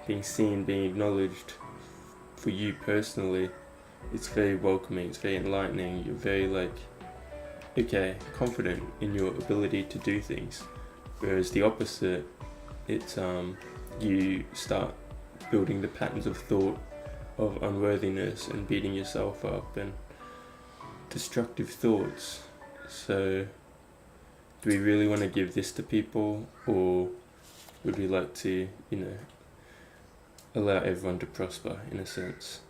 Being seen, being acknowledged, for you personally, it's very welcoming, it's very enlightening. You're very confident in your ability to do things. Whereas the opposite, it's you start building the patterns of thought of unworthiness and beating yourself up and destructive thoughts. So do we really want to give this to people, or would we like to, allow everyone to prosper in a sense?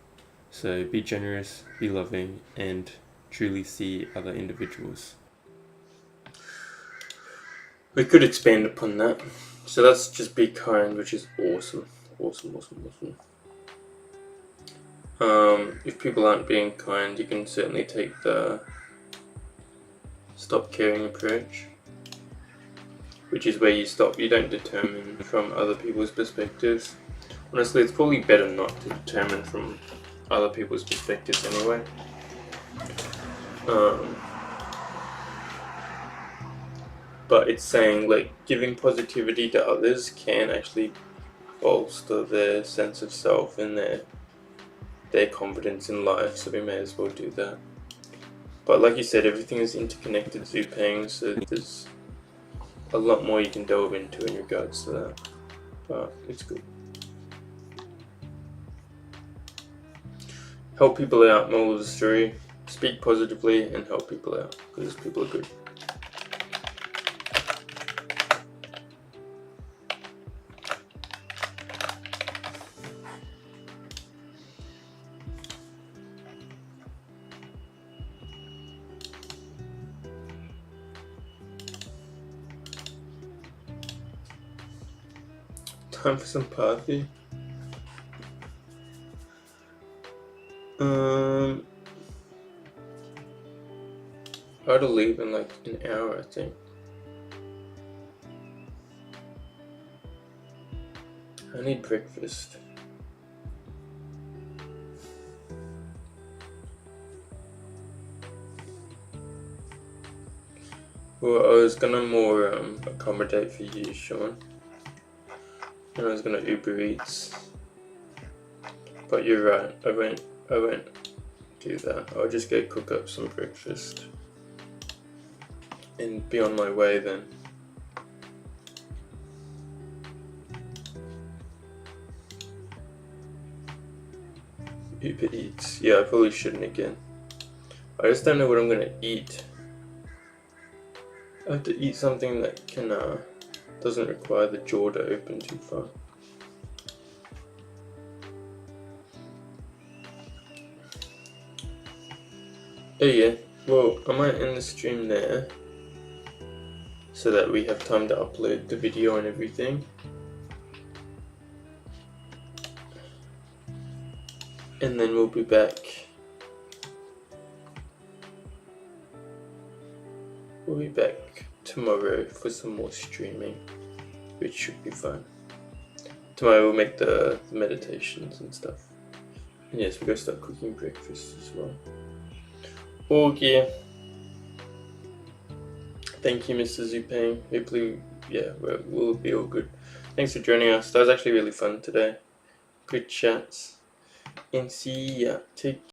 So be generous, be loving, and truly see other individuals. We could expand upon that. So that's just be kind, which is awesome. Awesome. If people aren't being kind, you can certainly take the stop caring approach, which is where you don't determine from other people's perspectives. Honestly, it's probably better not to determine from other people's perspectives anyway. But it's saying giving positivity to others can actually bolster their sense of self and their confidence in life, so we may as well do that. But like you said, everything is interconnected to Peng, so there's a lot more you can delve into in regards to that. But it's good. Help people out, moral of the story. Speak positively and help people out, because people are good. Time for some party. I gotta leave in an hour, I think. I need breakfast. Well, I was gonna more accommodate for you, Sean. And I was gonna Uber Eats. But you're right, I won't do that. I'll just go cook up some breakfast and be on my way then. Uber Eats. Yeah, I probably shouldn't again. I just don't know what I'm gonna eat. I have to eat something that doesn't require the jaw to open too far. Oh yeah, well, I might end the stream there so that we have time to upload the video and everything. And then we'll be back. We'll be back tomorrow for some more streaming, which should be fun. Tomorrow we'll make the meditations and stuff. And yes, we're gonna start cooking breakfast as well. Okay. Thank you, Mr. Zupang. Hopefully, yeah, we'll be all good. Thanks for joining us. That was actually really fun today. Good chats. And see ya. Take